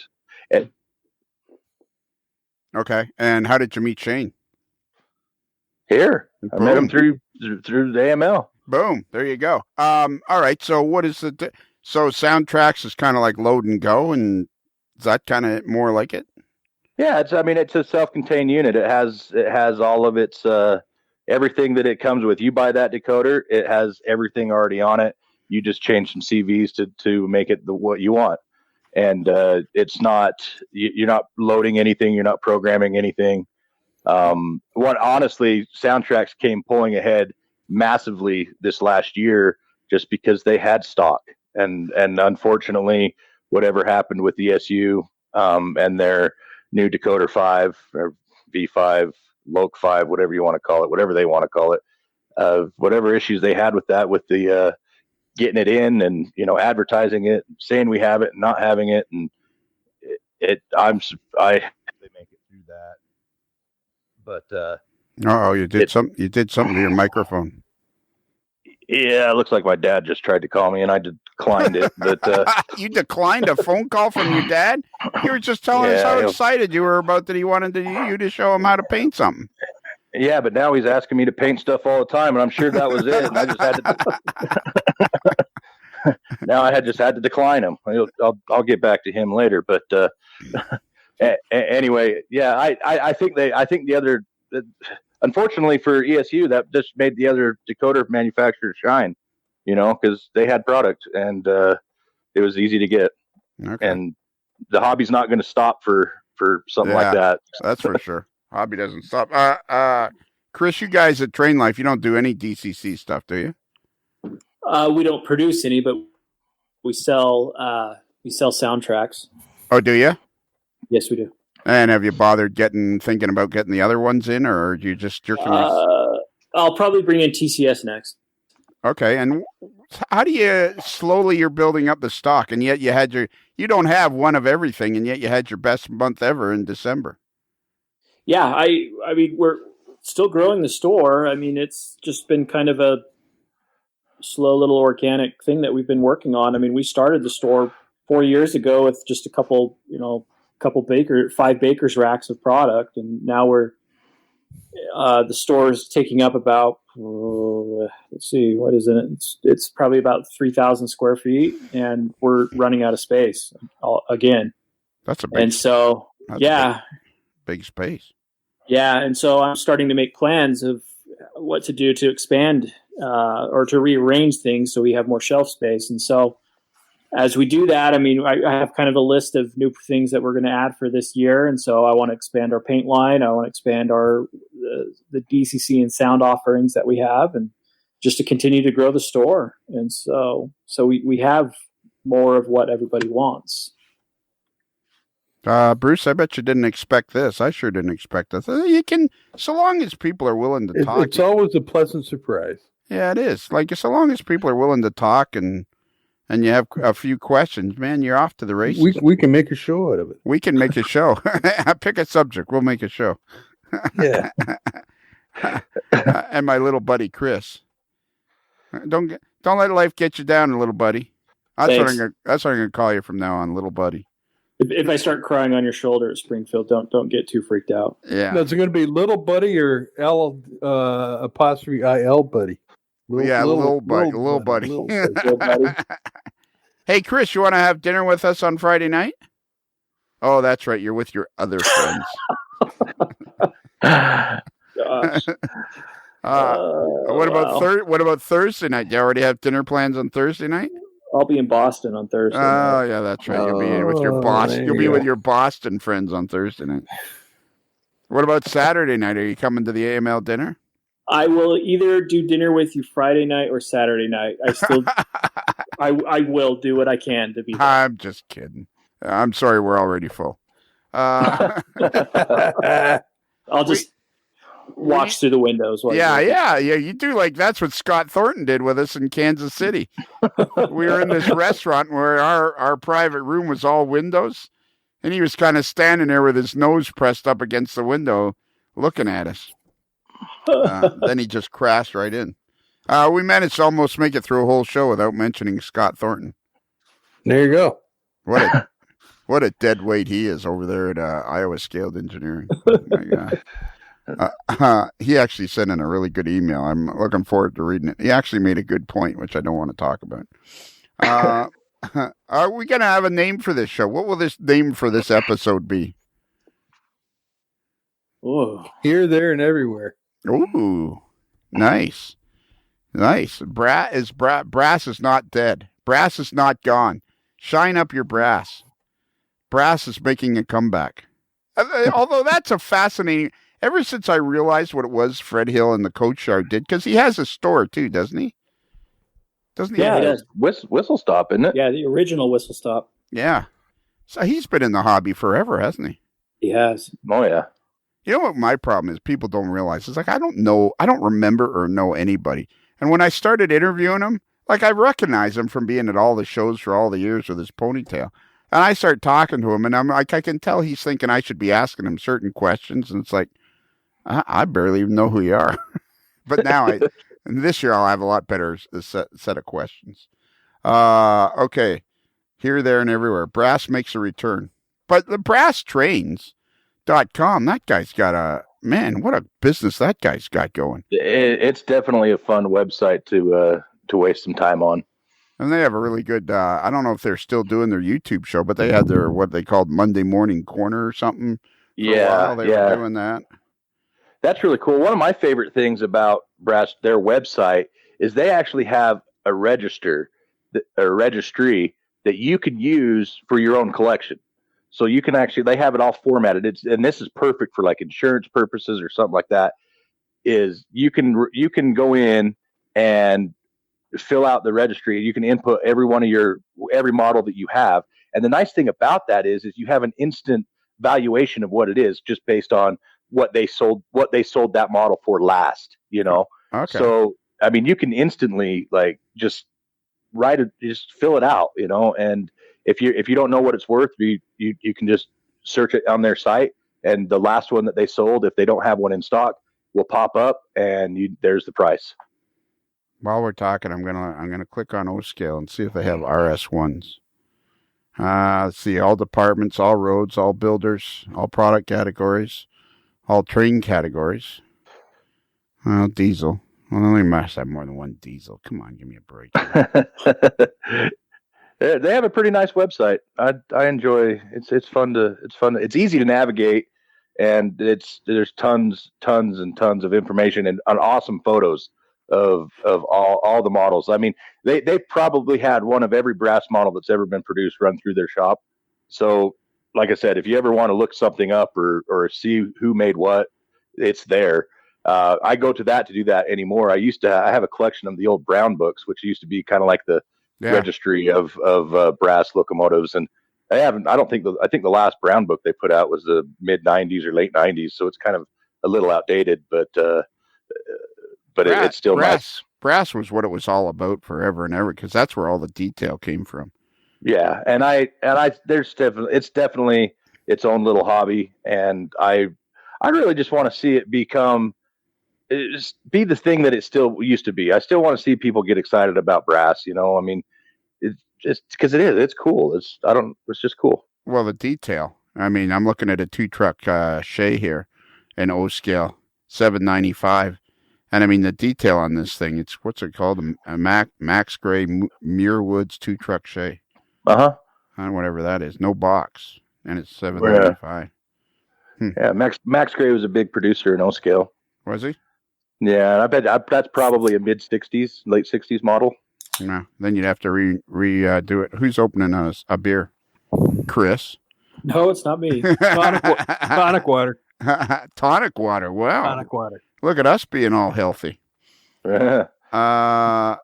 Okay. And how did you meet Shane? Here. I met him through the AML. Boom. There you go. All right. So what is so Soundtracks is kind of like load and go, and is that kind of more like it? Yeah, it's a self-contained unit. It has all of its everything that it comes with. You buy that decoder, it has everything already on it. You just change some CVs to make it what you want. And it's not, you're not loading anything, you're not programming anything. Honestly, Soundtracks came pulling ahead massively this last year, just because they had stock, and unfortunately, whatever happened with ESU and their new decoder 5 or V5, Loc 5, whatever you want to call it, whatever they want to call it, whatever issues they had with that, with the getting it in, and advertising it, saying we have it and not having it, and they make it through that. But you did something to your microphone. Yeah, it looks like my dad just tried to call me, and I declined it. But you declined a phone call from your dad? You were just telling us how excited you were about that he wanted you to show him how to paint something. Yeah, but now he's asking me to paint stuff all the time, and I'm sure that was it. And I just had to. Now I just had to decline him. I'll get back to him later. But anyway, yeah, I think the other. Unfortunately for ESU, that just made the other decoder manufacturers shine, because they had product, and it was easy to get. Okay. And the hobby's not going to stop for something like that. That's for sure. Hobby doesn't stop. Chris, you guys at Train Life, you don't do any DCC stuff, do you? We don't produce any, but we sell soundtracks. Oh, do you? Yes, we do. And have you bothered thinking about getting the other ones in, or you just jerking? I'll probably bring in TCS next. Okay, and how do you you're building up the stock, and yet you don't have one of everything, and yet you had your best month ever in December. Yeah, I mean, we're still growing the store. I mean, it's just been kind of a slow little organic thing that we've been working on. I mean, we started the store 4 years ago with just a couple 5 baker's racks of product, and now the store is taking up about let's see, what is it? It's probably about 3,000 square feet, and we're running out of space again. That's a big. And so big space. Yeah, and so I'm starting to make plans of what to do to expand or to rearrange things so we have more shelf space. And so as we do that, I mean, I have kind of a list of new things that we're going to add for this year. And so I want to expand our paint line. I want to expand the DCC and sound offerings that we have, and just to continue to grow the store. And so we have more of what everybody wants. Bruce, I bet you didn't expect this. I sure didn't expect this. You can, so long as people are willing to talk. It's always a pleasant surprise. Yeah, it is. Like, so long as people are willing to talk and you have a few questions, man, you're off to the races. We can make a show out of it. We can make a show. Pick a subject. We'll make a show. Yeah. And my little buddy, Chris. Don't let life get you down, little buddy. That's what I'm going to call you from now on, little buddy. If I start crying on your shoulder at Springfield, don't get too freaked out. Yeah. Now, is it going to be little buddy or L apostrophe IL buddy? Little buddy. Hey, Chris, you want to have dinner with us on Friday night? Oh, that's right. You're with your other friends. Gosh. What about Thursday night? Do you already have dinner plans on Thursday night? I'll be in Boston on Thursday night. Yeah, that's right. You'll be with your Boston. You'll be with your Boston friends on Thursday night. What about Saturday night? Are you coming to the AML dinner? I will either do dinner with you Friday night or Saturday night. I will do what I can to be there. I'm just kidding. I'm sorry, we're already full. I'll just watch through the windows. Yeah. You do, like, that's what Scott Thornton did with us in Kansas City. We were in this restaurant where our private room was all windows, and he was kind of standing there with his nose pressed up against the window looking at us. Then he just crashed right in. We managed to almost make it through a whole show without mentioning Scott Thornton. There you go. What a dead weight he is over there at Iowa Scaled Engineering. Oh my God. He actually sent in a really good email. I'm looking forward to reading it. He actually made a good point, which I don't want to talk about. Are we going to have a name for this show? What will this name for this episode be? Oh, here, there, and everywhere. Ooh, nice. Brass is not dead. Brass is not gone. Shine up your brass. Brass is making a comeback. Although that's a fascinating. Ever since I realized what it was Fred Hill and the Coach Yard did, because he has a store too, doesn't he? Yeah, he does. Whistle Stop, isn't it? Yeah, the original Whistle Stop. Yeah. So he's been in the hobby forever, hasn't he? He has. Oh, yeah. You know what my problem is? People don't realize. It's like, I don't remember or know anybody. And when I started interviewing him, like, I recognize him from being at all the shows for all the years with his ponytail. And I start talking to him, and I'm like, I can tell he's thinking I should be asking him certain questions. And it's like, I barely even know who you are. But now, this year, I'll have a lot better set of questions. Okay. Here, there, and everywhere. Brass makes a return. But the BrassTrains.com, that guy's got what a business that guy's got going. It's definitely a fun website to waste some time on. And they have a really good, I don't know if they're still doing their YouTube show, but they had their, what they called Monday Morning Corner or something. Yeah. They were doing that. That's really cool. One of my favorite things about Brass, their website, is they actually have a registry that you can use for your own collection. So you can they have it all formatted. And this is perfect for like insurance purposes or something like that. Is you can go in and fill out the registry. You can input every model that you have. And the nice thing about that is you have an instant valuation of what it is just based on what they sold that model for last, Okay. So, I mean, you can instantly just just fill it out, and if you don't know what it's worth, you can just search it on their site, and the last one that they sold, if they don't have one in stock, will pop up, and there's the price. While we're talking, I'm gonna click on O-Scale and see if they have RS1s. Let's see, all departments, all roads, all builders, all product categories, all train categories. Well, diesel. Well, they must have more than one diesel. Come on, give me a break. They have a pretty nice website. I enjoy. It's fun to. It's easy to navigate, and there's tons and tons of information and awesome photos of all the models. I mean, they probably had one of every brass model that's ever been produced run through their shop. So, like I said, if you ever want to look something up or see who made what, it's there. I go to that to do that anymore. I have a collection of the old Brown books, which used to be kind of like the registry of brass locomotives. And I think the last Brown book they put out was the mid 90s or late 90s. So it's kind of a little outdated, but it's still nice. Brass was what it was all about forever and ever, because that's where all the detail came from. Yeah. It's definitely its own little hobby. And I really just want to see it be the thing that it still used to be. I still want to see people get excited about brass. I mean, it's just because it's cool. It's just cool. Well, the detail. I mean, I'm looking at a 2-truck Shea here, an O-Scale 795, and I mean the detail on this thing. It's what's it called? A Max Gray Muirwoods 2-truck Shea. Whatever that is. No box, and it's 795. Yeah, Max Gray was a big producer in O-Scale. Was he? Yeah, I bet that's probably a late 60s model. No, then you'd have to redo it. Who's opening a beer? Chris? No, it's not me. Tonic water. Tonic water. Wow. Tonic water. Look at us being all healthy. All right.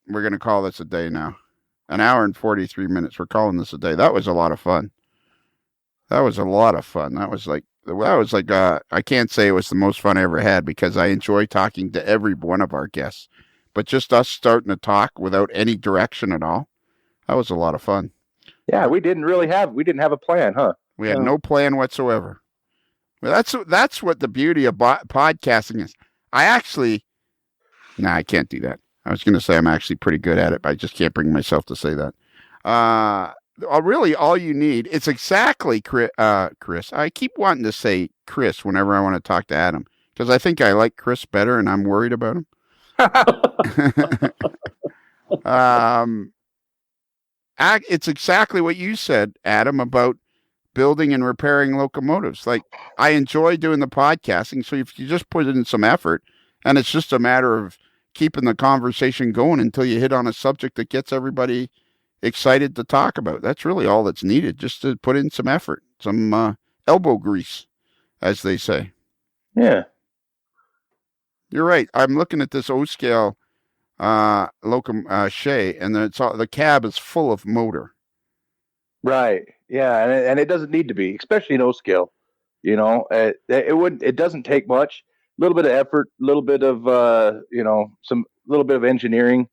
We're going to call this a day now. An hour and 43 minutes. We're calling this a day. That was a lot of fun. That was like, I can't say it was the most fun I ever had, because I enjoy talking to every one of our guests, but just us starting to talk without any direction at all. That was a lot of fun. Yeah. We didn't have a plan, huh? We had no plan whatsoever. Well, that's what the beauty of podcasting is. I can't do that. I was going to say I'm actually pretty good at it, but I just can't bring myself to say that. Really, all you need, it's exactly Chris. I keep wanting to say Chris whenever I want to talk to Adam, because I think I like Chris better, and I'm worried about him. It's exactly what you said, Adam, about building and repairing locomotives. Like, I enjoy doing the podcasting, so if you just put in some effort, and it's just a matter of keeping the conversation going until you hit on a subject that gets everybody excited to talk about. That's really all that's needed, just to put in some effort, some elbow grease, as they say. Yeah. You're right. I'm looking at this O-Scale Shea, and the cab is full of motor. Right. Yeah, and it doesn't need to be, especially in O-Scale. It doesn't take much. A little bit of effort, a little bit of little bit of engineering,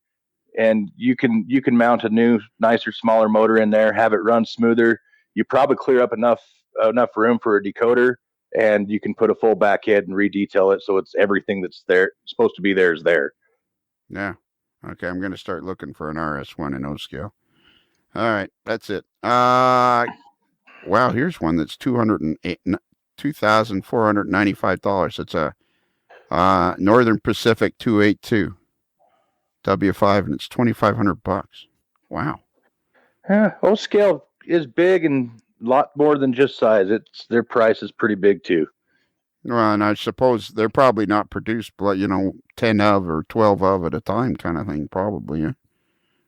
and you can mount a new, nicer, smaller motor in there, have it run smoother. You probably clear up enough room for a decoder, and you can put a full back head and redetail it, so it's everything that's there supposed to be there is there. Yeah. Okay, I'm going to start looking for an RS1 in O-Scale. All right, that's it. Wow, here's one that's $2,495. It's a Northern Pacific 282 W5, and it's $2,500. Wow. Yeah, O-Scale is big and a lot more than just size. Their price is pretty big too. Well, and I suppose they're probably not produced, but 10 of or 12 of at a time, kind of thing, probably. Yeah.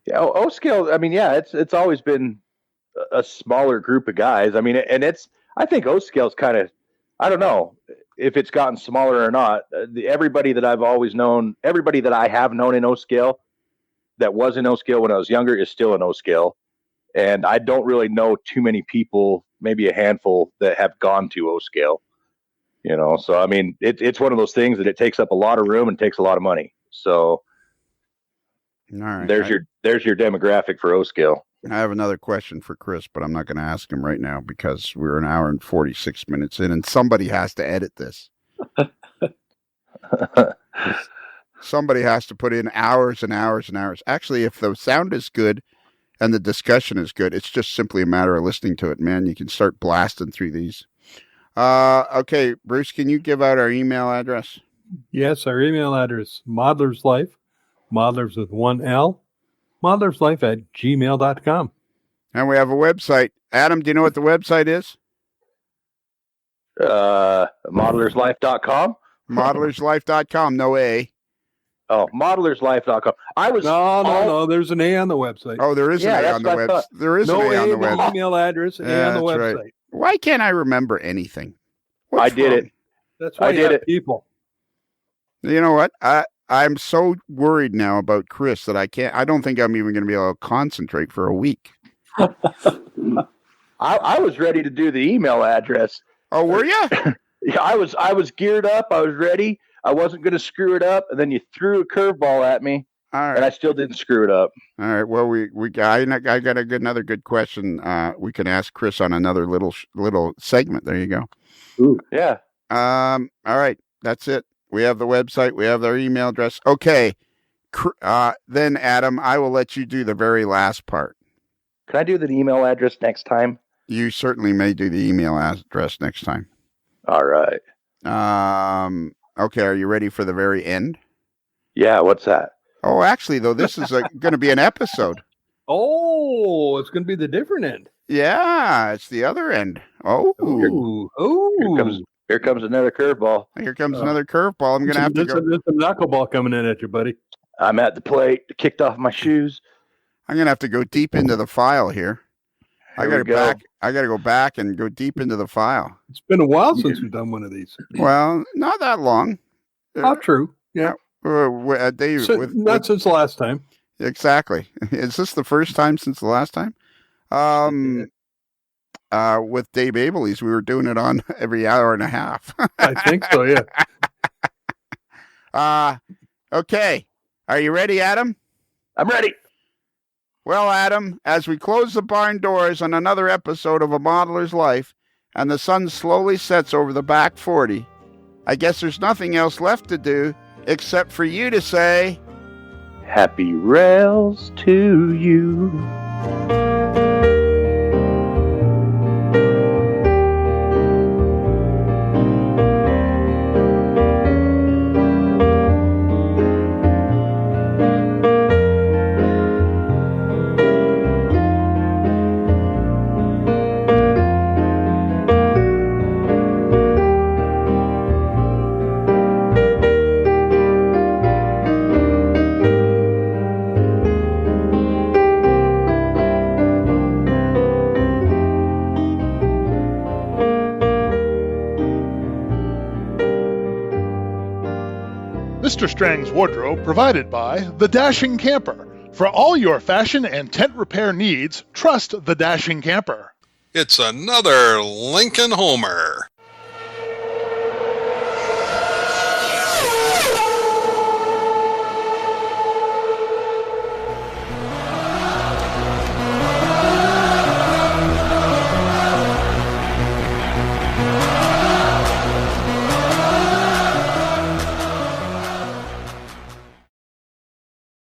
Yeah, O-Scale. I mean, yeah, it's always been a smaller group of guys. I mean, and I think O-Scale's kind of, I don't know if it's gotten smaller or not. Everybody that I've always known, everybody that I have known in O-Scale that was in O-scale when I was younger is still in O-scale. And I don't really know too many people, maybe a handful, that have gone to O-scale. So I mean, it's one of those things that it takes up a lot of room and takes a lot of money. So there's your demographic for O-scale. I have another question for Chris, but I'm not going to ask him right now because we're an hour and 46 minutes in, and somebody has to edit this. Somebody has to put in hours and hours and hours. Actually, if the sound is good and the discussion is good, it's just simply a matter of listening to it, man. You can start blasting through these. Okay, Bruce, can you give out our email address? Yes, our email address, modeler'slife, modelers with one L, modeler'slife@gmail.com. And we have a website. Adam, do you know what the website is? Modelerslife.com. Modelerslife.com, no A. Oh, modelerslife.com. No. There's an A on the website. Oh, there is an A on the website. There is no an A on the website. website. Email address, A on the website. Right. Why can't I remember anything? I did it. That's why I did it. People. You know what? I'm so worried now about Chris that I don't think I'm even going to be able to concentrate for a week. I was ready to do the email address. Oh, were you? Yeah, I was geared up. I was ready. I wasn't going to screw it up, and then you threw a curveball at me, and I still didn't screw it up. All right. Well, I got another good question. We can ask Chris on another little segment. There you go. Ooh, yeah. All right. That's it. We have the website. We have their email address. Okay. Then, Adam, I will let you do the very last part. Can I do the email address next time? You certainly may do the email address next time. All right. Okay. Are you ready for the very end? Yeah. What's that? Oh, actually, though, this is going to be an episode. Oh, it's going to be the different end. Yeah, it's the other end. Oh. Here comes another curveball. Here comes another curveball. I'm going to have to go. There's a knuckleball coming in at you, buddy. I'm at the plate. Kicked off my shoes. I'm going to have to go deep into the file here. I got to go back and go deep into the file. It's been a while since we've done one of these. Well, not that long. Not true. Yeah. Not since the last time. Exactly. Is this the first time since the last time? With Dave Abelys, we were doing it on every hour and a half. I think so, yeah. Okay. Are you ready, Adam? I'm ready. Well, Adam, as we close the barn doors on another episode of A Modeler's Life, and the sun slowly sets over the back 40, I guess there's nothing else left to do except for you to say, Happy rails to you. Mr. Strang's Wardrobe provided by The Dashing Camper. For all your fashion and tent repair needs, trust The Dashing Camper. It's another Lincoln Homer.